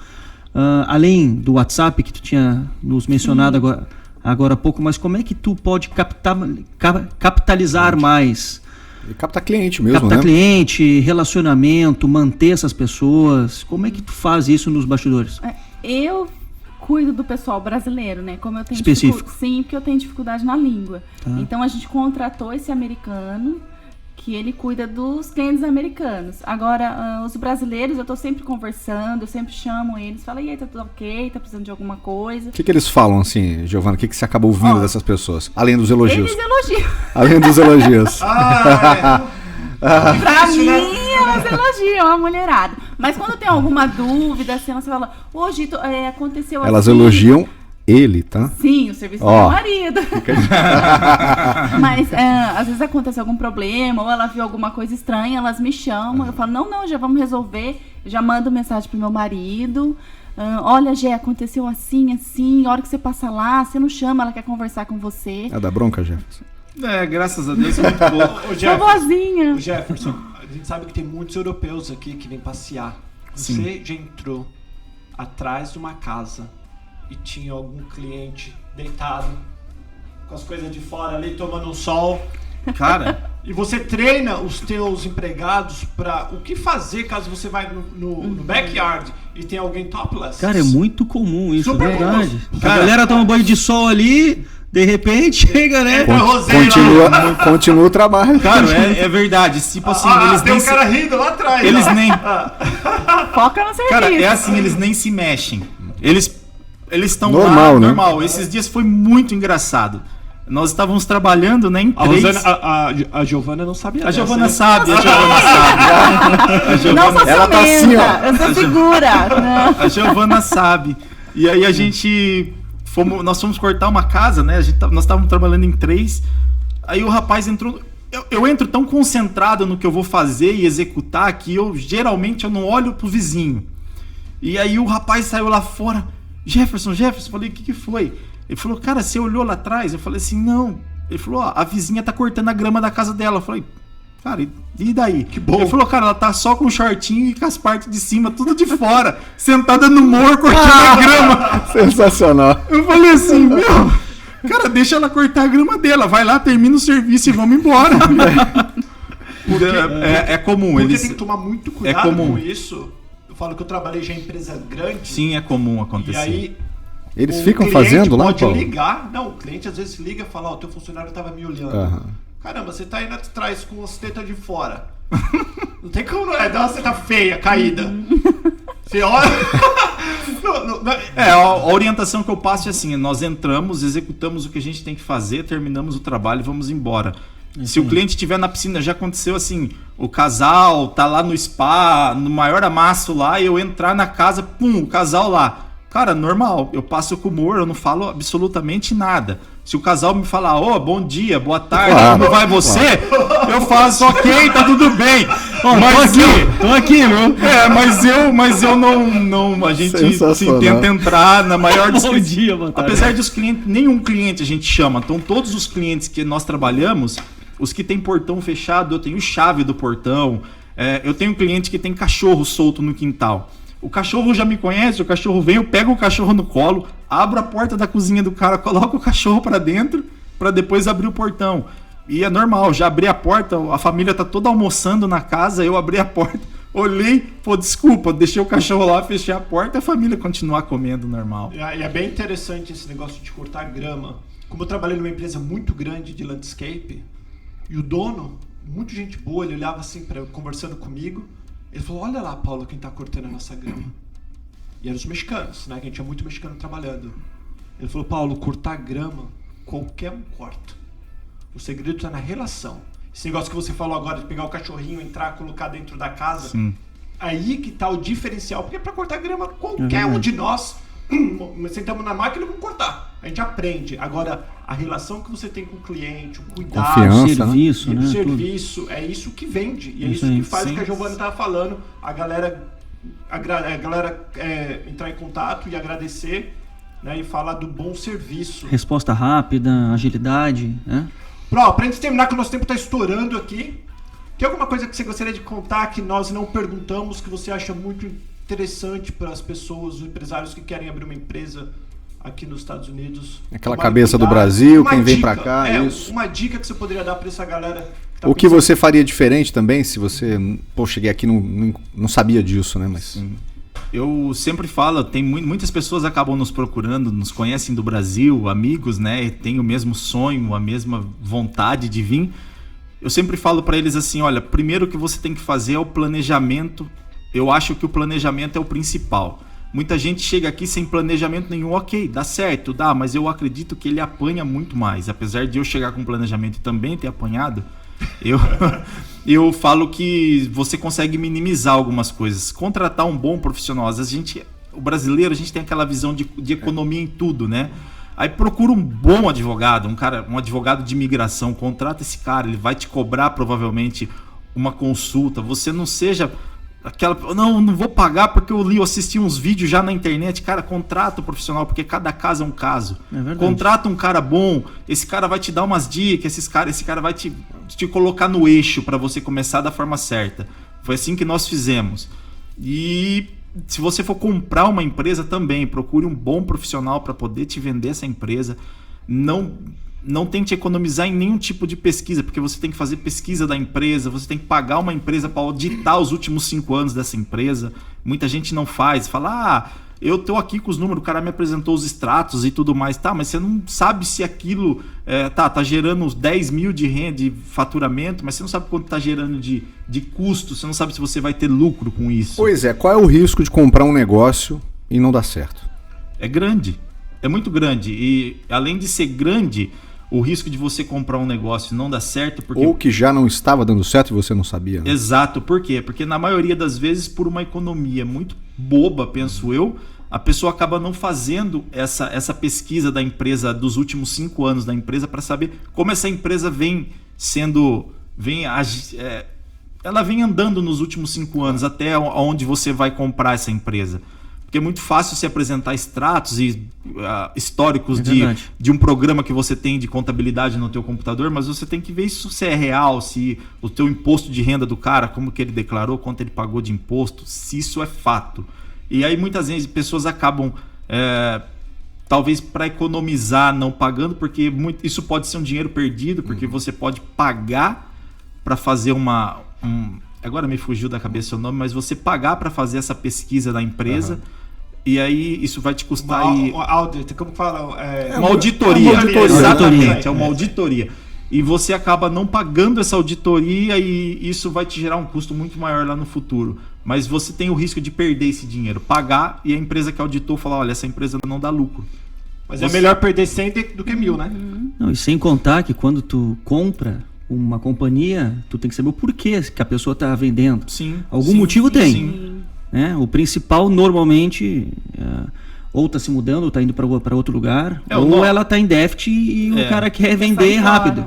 [SPEAKER 3] Além do WhatsApp que tu tinha nos mencionado agora há pouco, mas como é que tu pode capitalizar mais?
[SPEAKER 4] E captar cliente mesmo,
[SPEAKER 3] captar
[SPEAKER 4] né?
[SPEAKER 3] cliente, relacionamento, manter essas pessoas. Como é que tu faz isso nos bastidores?
[SPEAKER 6] Eu cuido do pessoal brasileiro, né? Como eu tenho
[SPEAKER 3] específico.
[SPEAKER 6] Sim, porque eu tenho dificuldade na língua.
[SPEAKER 3] Tá.
[SPEAKER 6] Então a gente contratou esse americano que ele cuida dos clientes americanos. Agora, os brasileiros, eu tô sempre conversando, eu sempre chamo eles, falo, e aí, tá tudo ok? Tá precisando de alguma coisa?
[SPEAKER 4] O que eles falam, assim, Giovana? O que você acaba ouvindo dessas pessoas? Além dos elogios.
[SPEAKER 6] Eles elogiam.
[SPEAKER 4] Além dos elogios.
[SPEAKER 6] Pra mim, elas elogiam a mulherada. Mas quando tem alguma dúvida, assim, você fala, hoje aconteceu
[SPEAKER 4] elas
[SPEAKER 6] assim.
[SPEAKER 4] Elogiam ele, tá?
[SPEAKER 6] Sim, o serviço do meu marido. Mas às vezes acontece algum problema, ou ela viu alguma coisa estranha, elas me chamam, eu falo, não, já vamos resolver. Eu já mando mensagem pro meu marido. Olha, Gê, aconteceu assim, assim, a hora que você passa lá, você não chama, ela quer conversar com você.
[SPEAKER 4] Dá bronca, Jefferson?
[SPEAKER 5] Graças a Deus é muito boa.
[SPEAKER 6] Sou boazinha.
[SPEAKER 2] Jefferson, a gente sabe que tem muitos europeus aqui que vêm passear.
[SPEAKER 5] Sim.
[SPEAKER 2] Você já entrou atrás de uma casa e tinha algum cliente deitado com as coisas de fora ali, tomando um sol.
[SPEAKER 5] Cara,
[SPEAKER 2] e você treina os teus empregados pra o que fazer caso você vai no backyard e tem alguém topless.
[SPEAKER 3] Cara, é muito comum isso,
[SPEAKER 2] Super
[SPEAKER 3] é verdade.
[SPEAKER 2] comum.
[SPEAKER 3] A galera toma banho de sol ali, de repente chega, né?
[SPEAKER 4] Continua o trabalho.
[SPEAKER 5] Cara, é verdade. Tipo assim, eles
[SPEAKER 2] tem
[SPEAKER 5] nem
[SPEAKER 2] um cara rindo lá atrás.
[SPEAKER 5] Eles nem...
[SPEAKER 6] Foca no serviço.
[SPEAKER 5] Cara, é assim, eles nem se mexem. Eles estão
[SPEAKER 4] normal,
[SPEAKER 5] lá,
[SPEAKER 4] né?
[SPEAKER 5] normal. Esses dias foi muito engraçado. Nós estávamos trabalhando, né, em três...
[SPEAKER 2] A Giovana não sabia.
[SPEAKER 5] A Giovana sabe, a Giovana sabe.
[SPEAKER 6] Não sou
[SPEAKER 4] ela tá assim, ó.
[SPEAKER 6] Eu sou segura.
[SPEAKER 5] A Giovana sabe. E aí a gente... Nós fomos cortar uma casa, né? Nós estávamos trabalhando em 3. Aí o rapaz entrou... Eu entro tão concentrado no que eu vou fazer e executar que geralmente eu não olho pro vizinho. E aí o rapaz saiu lá fora. Jefferson, falei, o que foi? Ele falou, cara, você olhou lá atrás? Eu falei assim, não, Ele falou, a vizinha tá cortando a grama da casa dela. Eu falei, cara, e daí?
[SPEAKER 2] Que bom.
[SPEAKER 5] Ele falou, cara, ela tá só com o shortinho e com as partes de cima, tudo de fora, sentada no morro cortando a grama.
[SPEAKER 4] Sensacional.
[SPEAKER 5] Eu falei assim, meu, cara, deixa ela cortar a grama dela, vai lá, termina o serviço e vamos embora. É comum.
[SPEAKER 2] Porque
[SPEAKER 5] Eles...
[SPEAKER 2] tem que tomar muito cuidado
[SPEAKER 5] comum.
[SPEAKER 2] com isso. Eu falo que eu trabalhei já em empresa grande.
[SPEAKER 5] Sim, é comum
[SPEAKER 2] E
[SPEAKER 5] acontecer.
[SPEAKER 2] aí
[SPEAKER 4] Eles
[SPEAKER 2] o
[SPEAKER 4] ficam
[SPEAKER 2] cliente
[SPEAKER 4] fazendo lá,
[SPEAKER 2] pode
[SPEAKER 4] Paulo?
[SPEAKER 2] ligar. Não, o cliente às vezes liga e fala, ó, o teu funcionário tava me olhando.
[SPEAKER 4] Aham.
[SPEAKER 2] Caramba, você tá aí atrás com as tetas de fora. Não tem como, não é? Dá uma seta feia, caída. Você olha...
[SPEAKER 5] A orientação que eu passo é assim, nós entramos, executamos o que a gente tem que fazer, terminamos o trabalho e vamos embora. Se o cliente estiver na piscina, já aconteceu assim, o casal tá lá no spa, no maior amasso lá, e eu entrar na casa, pum, o casal lá. Cara, normal, eu passo com humor, eu não falo absolutamente nada. Se o casal me falar, bom dia, boa tarde, como vai você? Eu faço, ok, tá tudo bem. Mas
[SPEAKER 3] Tô aqui, meu.
[SPEAKER 5] mas eu não a gente assim, tenta entrar na maior
[SPEAKER 3] Bom dia, boa tarde.
[SPEAKER 5] Apesar dos clientes, nenhum cliente a gente chama. Então todos os clientes que nós trabalhamos, os que tem portão fechado, eu tenho chave do portão. Eu tenho cliente que tem cachorro solto no quintal. O cachorro já me conhece, o cachorro vem, eu pego o cachorro no colo, abro a porta da cozinha do cara, coloco o cachorro pra dentro, pra depois abrir o portão. E é normal, já abri a porta, a família tá toda almoçando na casa, eu abri a porta, olhei, desculpa, deixei o cachorro lá, fechei a porta, a família continuar comendo normal.
[SPEAKER 2] E é bem interessante esse negócio de cortar grama. Como eu trabalhei numa empresa muito grande de landscape, e o dono, muito gente boa, ele olhava assim, conversando comigo, ele falou, olha lá, Paulo, quem tá cortando a nossa grama. E eram os mexicanos, né? Que a gente tinha muito mexicano trabalhando. Ele falou, Paulo, cortar grama, qualquer um corta. O segredo tá na relação. Esse negócio que você falou agora de pegar o cachorrinho, entrar, colocar dentro da casa.
[SPEAKER 5] Sim.
[SPEAKER 2] Aí que tá o diferencial. Porque pra cortar grama, qualquer um de nós, sentamos na máquina e vamos cortar. A gente aprende. Agora, a relação que você tem com o cliente, o cuidado,
[SPEAKER 4] Confiança,
[SPEAKER 3] serviço,
[SPEAKER 2] e
[SPEAKER 3] né?
[SPEAKER 2] o serviço, é isso que vende. E é isso
[SPEAKER 3] aí.
[SPEAKER 2] que faz o
[SPEAKER 5] Sim.
[SPEAKER 2] que a Giovana estava falando. A galera entrar em contato e agradecer, né, e falar do bom serviço.
[SPEAKER 3] Resposta rápida, agilidade, né?
[SPEAKER 2] Pra gente terminar, que o nosso tempo está estourando aqui, tem alguma coisa que você gostaria de contar que nós não perguntamos, que você acha muito interessante para as pessoas, os empresários que querem abrir uma empresa aqui nos Estados Unidos?
[SPEAKER 4] Aquela
[SPEAKER 2] Tomar
[SPEAKER 4] cabeça do
[SPEAKER 2] cuidado.
[SPEAKER 4] Brasil,
[SPEAKER 2] Uma
[SPEAKER 4] quem vem
[SPEAKER 2] dica,
[SPEAKER 4] pra cá, isso.
[SPEAKER 2] Uma dica que você poderia dar para essa galera que tá
[SPEAKER 4] O que
[SPEAKER 2] pensando-
[SPEAKER 4] você faria diferente também, se você... Pô, cheguei aqui e não sabia disso, né? Mas...
[SPEAKER 5] Eu sempre falo, muitas pessoas acabam nos procurando, nos conhecem do Brasil, amigos, né? Têm o mesmo sonho, a mesma vontade de vir. Eu sempre falo para eles assim, olha, primeiro que você tem que fazer é o planejamento. Eu acho que o planejamento é o principal. Muita gente chega aqui sem planejamento nenhum, ok, dá certo, dá, mas eu acredito que ele apanha muito mais. Apesar de eu chegar com planejamento e também ter apanhado, eu falo que você consegue minimizar algumas coisas. Contratar um bom profissional. Às vezes o brasileiro, a gente tem aquela visão de economia em tudo, né? Aí procura um bom advogado, um advogado de imigração, contrata esse cara, ele vai te cobrar provavelmente uma consulta. Você não seja aquela, não vou pagar porque eu assisti uns vídeos já na internet. Cara, contrata o profissional, porque cada caso é um caso.
[SPEAKER 3] É verdade.
[SPEAKER 5] Contrata um cara bom, esse cara vai te dar umas dicas, esse cara vai te colocar no eixo para você começar da forma certa. Foi assim que nós fizemos. E se você for comprar uma empresa também, procure um bom profissional para poder te vender essa empresa. Não tente economizar em nenhum tipo de pesquisa, porque você tem que fazer pesquisa da empresa, você tem que pagar uma empresa para auditar os últimos 5 anos dessa empresa. Muita gente não faz, fala, eu tô aqui com os números, o cara me apresentou os extratos e tudo mais, tá, mas você não sabe se aquilo tá gerando uns 10 mil de renda, de faturamento, mas você não sabe quanto tá gerando de custo, você não sabe se você vai ter lucro com isso.
[SPEAKER 4] Pois é, qual é o risco de comprar um negócio e não dar certo?
[SPEAKER 5] É grande, é muito grande, e além de ser grande, o risco de você comprar um negócio e não dar certo... Porque...
[SPEAKER 4] Ou que já não estava dando certo e você não sabia. Né?
[SPEAKER 5] Exato, por quê? Porque na maioria das vezes, por uma economia muito boba, penso eu, a pessoa acaba não fazendo essa pesquisa da empresa, dos últimos 5 anos da empresa, para saber como essa empresa ela vem andando nos últimos 5 anos, até onde você vai comprar essa empresa. Porque é muito fácil se apresentar extratos e históricos
[SPEAKER 3] É
[SPEAKER 5] de um programa que você tem de contabilidade no teu computador, mas você tem que ver se é real, se o teu imposto de renda do cara, como que ele declarou, quanto ele pagou de imposto, se isso é fato. E aí muitas vezes pessoas acabam, talvez para economizar, não pagando, porque isso pode ser um dinheiro perdido, porque você pode pagar para fazer agora me fugiu da cabeça o nome, mas você pagar para fazer essa pesquisa da empresa, e aí isso vai te custar...
[SPEAKER 2] Audit, como fala?
[SPEAKER 5] Uma auditoria. Exatamente, é uma
[SPEAKER 2] isso.
[SPEAKER 5] auditoria. E você acaba não pagando essa auditoria e isso vai te gerar um custo muito maior lá no futuro. Mas você tem o risco de perder esse dinheiro, pagar e a empresa que auditou falar, olha, essa empresa não dá lucro.
[SPEAKER 2] Mas é melhor perder 100 do que 1000, né?
[SPEAKER 3] Não, e sem contar que quando tu compra uma companhia, tu tem que saber o porquê que a pessoa está vendendo.
[SPEAKER 5] Sim.
[SPEAKER 3] Algum motivo tem.
[SPEAKER 5] Sim.
[SPEAKER 3] Né? O principal, normalmente, ou está se mudando, ou está indo para outro lugar, ou ela está em déficit e o cara quer vender rápido.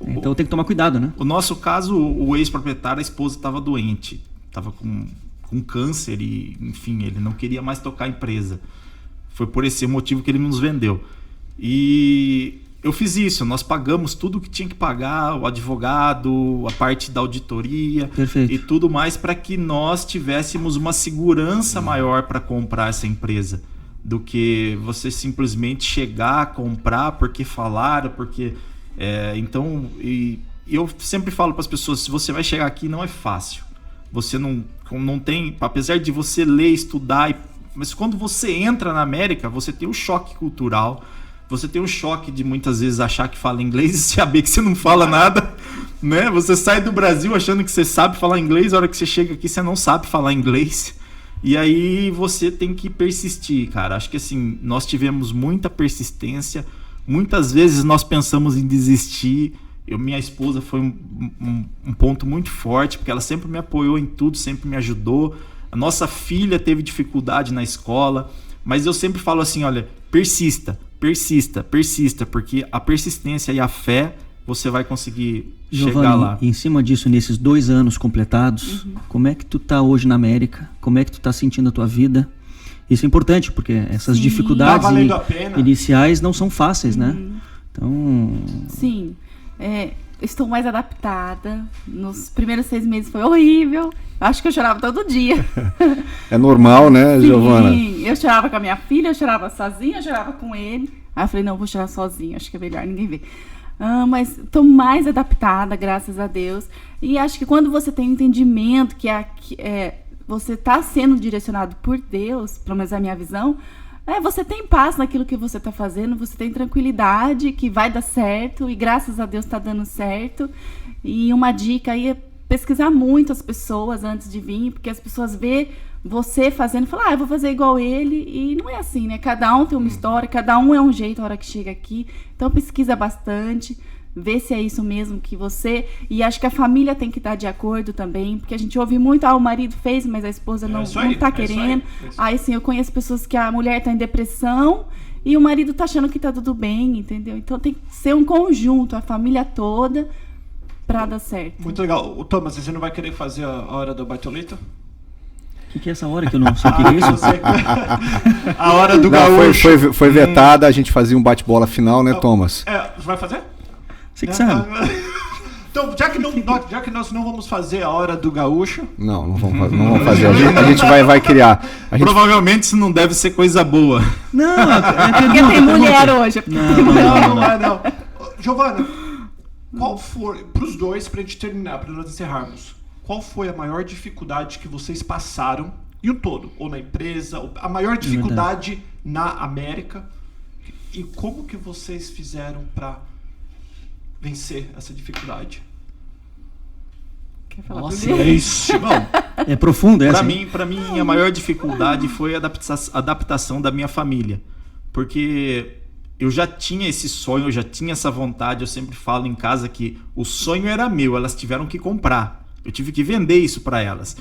[SPEAKER 3] Então tem que tomar cuidado, né?
[SPEAKER 5] O nosso caso, o ex-proprietário, a esposa estava doente. Estava com câncer e, enfim, ele não queria mais tocar a empresa. Foi por esse motivo que ele nos vendeu. E eu fiz isso, nós pagamos tudo o que tinha que pagar, o advogado, a parte da auditoria.
[SPEAKER 3] Perfeito.
[SPEAKER 5] E tudo mais para que nós tivéssemos uma segurança maior para comprar essa empresa do que você simplesmente chegar, comprar porque falaram, porque... então, eu sempre falo para as pessoas, se você vai chegar aqui não é fácil. Você não tem, apesar de você ler, estudar, mas quando você entra na América, você tem um choque cultural, você tem um choque de muitas vezes achar que fala inglês e saber que você não fala nada, né? Você sai do Brasil achando que você sabe falar inglês, a hora que você chega aqui você não sabe falar inglês, e aí você tem que persistir, cara. Acho que assim, nós tivemos muita persistência, muitas vezes nós pensamos em desistir. Minha esposa foi um ponto muito forte, porque ela sempre me apoiou em tudo, sempre me ajudou. A nossa filha teve dificuldade na escola, mas eu sempre falo assim, olha, persista, porque a persistência e a fé, você vai conseguir chegar lá.
[SPEAKER 3] E em cima disso, nesses 2 anos completados, como é que tu tá hoje na América? Como é que tu tá sentindo a tua vida? Isso é importante, porque essas dificuldades iniciais não são fáceis, né? Então...
[SPEAKER 6] Sim. Estou mais adaptada. Nos primeiros 6 meses foi horrível. Acho que eu chorava todo dia.
[SPEAKER 4] É normal, né, Giovana?
[SPEAKER 6] Sim, eu chorava com a minha filha, eu chorava sozinha, eu chorava com ele. Aí eu falei, não, eu vou chorar sozinha, acho que é melhor ninguém ver. Mas estou mais adaptada, graças a Deus. E acho que quando você tem entendimento que você está sendo direcionado por Deus, pelo menos a minha visão, você tem paz naquilo que você está fazendo, você tem tranquilidade que vai dar certo e graças a Deus está dando certo. E uma dica aí é pesquisar muito as pessoas antes de vir, porque as pessoas vê você fazendo e falam, eu vou fazer igual ele, e não é assim, né? Cada um tem uma história, cada um é um jeito a hora que chega aqui, então pesquisa bastante, vê se é isso mesmo que você... E acho que a família tem que estar de acordo também, porque a gente ouve muito, o marido fez, mas a esposa não está querendo. Aí sim, eu conheço pessoas que a mulher está em depressão e o marido está achando que está tudo bem, entendeu? Então tem que ser um conjunto, a família toda, para dar certo.
[SPEAKER 2] Muito legal. Thomas, você não vai querer fazer a hora do Bartolito?
[SPEAKER 3] O que é essa hora que eu não sei o que é isso?
[SPEAKER 2] A hora do gaúcho.
[SPEAKER 4] Foi vetada, a gente fazia um bate-bola final, né, Thomas?
[SPEAKER 2] Você vai fazer?
[SPEAKER 3] Você que sabe.
[SPEAKER 2] Então, já que nós não vamos fazer a hora do gaúcho...
[SPEAKER 4] Não vamos fazer. A gente vai criar.
[SPEAKER 5] Provavelmente isso não deve ser coisa boa.
[SPEAKER 3] Não,
[SPEAKER 6] porque tem mulher hoje.
[SPEAKER 2] Não. Giovana, qual foi, para os dois, para a gente terminar, para nós encerrarmos, qual foi a maior dificuldade que vocês passaram, e o todo, ou na empresa, ou a maior dificuldade na América, e como que vocês fizeram para vencer essa dificuldade?
[SPEAKER 6] Quer falar?
[SPEAKER 2] Nossa, é isso. Bom,
[SPEAKER 3] é profundo, é assim?
[SPEAKER 5] Para mim, a maior dificuldade foi a adaptação da minha família. Porque eu já tinha esse sonho, eu já tinha essa vontade. Eu sempre falo em casa que o sonho era meu, elas tiveram que comprar. Eu tive que vender isso para elas.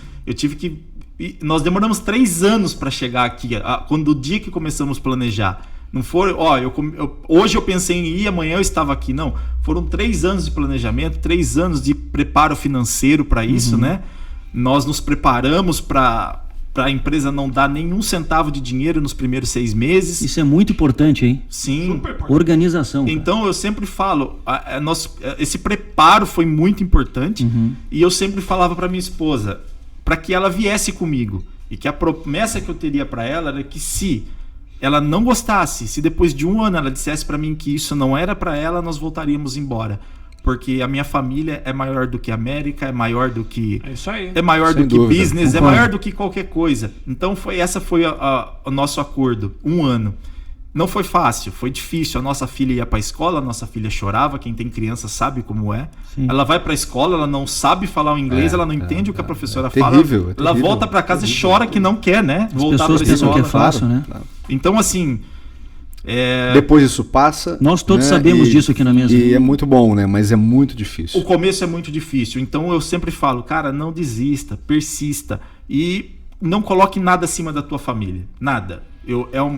[SPEAKER 5] Nós demoramos 3 anos para chegar aqui, quando o dia que começamos a planejar. Não foi, hoje eu pensei em ir, amanhã eu estava aqui. Não, foram 3 anos de planejamento, 3 anos de preparo financeiro para isso, né? Nós nos preparamos para para a empresa não dar nenhum centavo de dinheiro nos primeiros 6 meses.
[SPEAKER 3] Isso é muito importante, hein?
[SPEAKER 5] Sim.
[SPEAKER 2] Super importante.
[SPEAKER 3] Organização. Cara.
[SPEAKER 5] Então eu sempre falo, esse preparo foi muito importante. E eu sempre falava para minha esposa, para que ela viesse comigo. E que a promessa que eu teria para ela era que se ela não gostasse, se depois de 1 ano ela dissesse para mim que isso não era para ela, nós voltaríamos embora. Porque a minha família é maior do que a América, é maior do que...
[SPEAKER 2] É isso aí.
[SPEAKER 5] É maior
[SPEAKER 4] Sem
[SPEAKER 5] do que
[SPEAKER 4] dúvida.
[SPEAKER 5] business,
[SPEAKER 3] Concordo.
[SPEAKER 5] é maior do que qualquer coisa. Então essa foi o nosso acordo, 1 ano. Não foi fácil, foi difícil. A nossa filha ia para a escola, a nossa filha chorava. Quem tem criança sabe como é.
[SPEAKER 3] Sim.
[SPEAKER 5] Ela vai para a escola, ela não sabe falar o inglês, ela não entende o que a professora fala.
[SPEAKER 4] terrível, é
[SPEAKER 5] Ela
[SPEAKER 4] terrível.
[SPEAKER 5] volta para casa e chora que não quer, né?
[SPEAKER 3] As
[SPEAKER 5] Voltar
[SPEAKER 3] pessoas
[SPEAKER 5] para a
[SPEAKER 3] pensam que é
[SPEAKER 5] escola.
[SPEAKER 3] fácil, né?
[SPEAKER 4] Claro.
[SPEAKER 5] Então, assim...
[SPEAKER 4] Depois isso passa.
[SPEAKER 3] Nós todos
[SPEAKER 4] né,
[SPEAKER 3] sabemos disso aqui na mesa.
[SPEAKER 4] E é muito bom, né? Mas é muito difícil.
[SPEAKER 5] O começo é muito difícil, então eu sempre falo, cara, não desista, persista e não coloque nada acima da tua família, nada.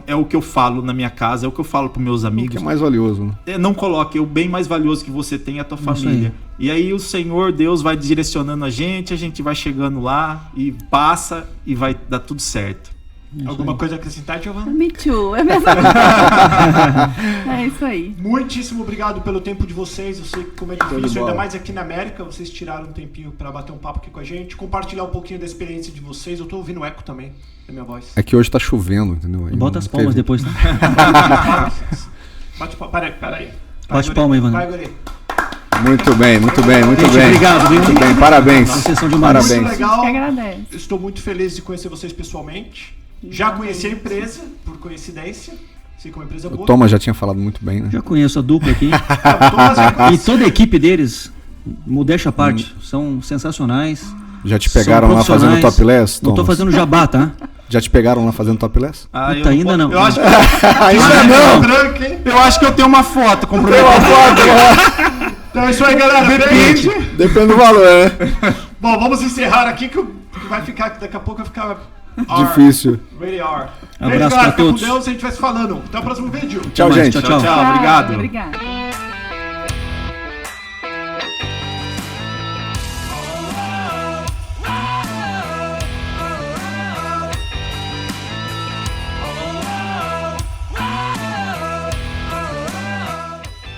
[SPEAKER 5] É o que eu falo na minha casa, é o que eu falo para meus
[SPEAKER 4] O que
[SPEAKER 5] amigos.
[SPEAKER 4] é mais valioso, né?
[SPEAKER 5] Não coloque, o bem mais valioso que você tem é a tua família. E aí o Senhor, Deus vai direcionando a gente vai chegando lá e passa e vai dar tudo certo.
[SPEAKER 2] Alguma coisa a acrescentar, Giovana?
[SPEAKER 6] Me too, é a mesma coisa. É isso aí.
[SPEAKER 2] Muitíssimo obrigado pelo tempo de vocês. Eu sei como é
[SPEAKER 4] de
[SPEAKER 2] difícil,
[SPEAKER 4] bola.
[SPEAKER 2] ainda mais aqui na América. Vocês tiraram um tempinho para bater um papo aqui com a gente, compartilhar um pouquinho da experiência de vocês. Eu tô ouvindo eco também da minha voz.
[SPEAKER 4] É que hoje tá chovendo, entendeu? Aí
[SPEAKER 3] Bota
[SPEAKER 4] não
[SPEAKER 3] as palmas
[SPEAKER 4] teve-
[SPEAKER 3] depois, tá?
[SPEAKER 2] Bate palma, peraí.
[SPEAKER 3] Bate palma, Ivan.
[SPEAKER 2] Vai, Guri.
[SPEAKER 4] Muito bem, muito bem, muito
[SPEAKER 3] Gente,
[SPEAKER 4] bem.
[SPEAKER 3] obrigado, viu?
[SPEAKER 4] Muito bem, parabéns.
[SPEAKER 3] Vocês são demais.
[SPEAKER 2] Muito
[SPEAKER 4] Parabéns.
[SPEAKER 2] legal.
[SPEAKER 6] Que agradece.
[SPEAKER 2] Estou muito feliz de conhecer vocês pessoalmente. Já conheci a empresa, por coincidência. Sei que é uma empresa
[SPEAKER 4] O
[SPEAKER 2] boa.
[SPEAKER 4] Thomas já tinha falado muito bem, né?
[SPEAKER 3] Já conheço a dupla aqui.
[SPEAKER 2] Thomas já
[SPEAKER 3] E
[SPEAKER 2] conhece.
[SPEAKER 3] toda a equipe deles, modéstia à parte, são sensacionais.
[SPEAKER 4] Já te
[SPEAKER 3] São
[SPEAKER 4] pegaram lá fazendo
[SPEAKER 3] profissionais.
[SPEAKER 4] topless,
[SPEAKER 3] Não tô
[SPEAKER 4] Thomas?
[SPEAKER 3] fazendo jabá, tá?
[SPEAKER 4] Já te pegaram lá fazendo topless?
[SPEAKER 5] Ah,
[SPEAKER 3] Puta, ainda não.
[SPEAKER 5] Eu acho que
[SPEAKER 4] Ainda não!
[SPEAKER 2] Branco, hein?
[SPEAKER 5] eu acho que eu tenho uma foto com
[SPEAKER 2] Então é isso aí, galera. Beijo.
[SPEAKER 4] Depende do valor, né?
[SPEAKER 2] Bom, vamos encerrar aqui que vai ficar, daqui a pouco vai ficar
[SPEAKER 4] Difícil.
[SPEAKER 2] Really are.
[SPEAKER 3] Abraço
[SPEAKER 2] Beijo, galera,
[SPEAKER 3] pra
[SPEAKER 2] fica com
[SPEAKER 3] todos.
[SPEAKER 2] Deus, a gente vai se falando. Até o próximo vídeo.
[SPEAKER 4] Tchau,
[SPEAKER 3] Até mais.
[SPEAKER 4] gente.
[SPEAKER 3] Tchau, tchau.
[SPEAKER 5] Obrigado.
[SPEAKER 6] Obrigada.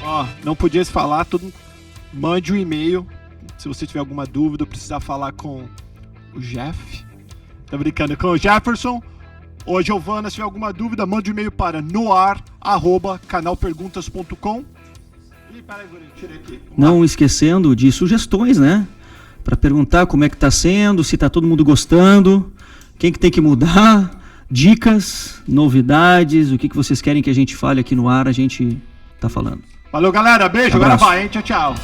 [SPEAKER 2] Ó, não podia se falar, mande um e-mail. Se você tiver alguma dúvida, precisar falar com o Jeff. Tá brincando, com o Jefferson. Ou a Giovana, se tiver alguma dúvida, mande um e-mail para noar@canalperguntas.com. Ih, peraí, Guri, tirei aqui.
[SPEAKER 3] Não esquecendo de sugestões, né? Pra perguntar como é que tá sendo, se tá todo mundo gostando, quem que tem que mudar, dicas, novidades, o que vocês querem que a gente fale aqui no ar, a gente tá falando.
[SPEAKER 2] Valeu, galera. Beijo.
[SPEAKER 3] Abraço.
[SPEAKER 2] Agora vai, hein? Tchau, tchau.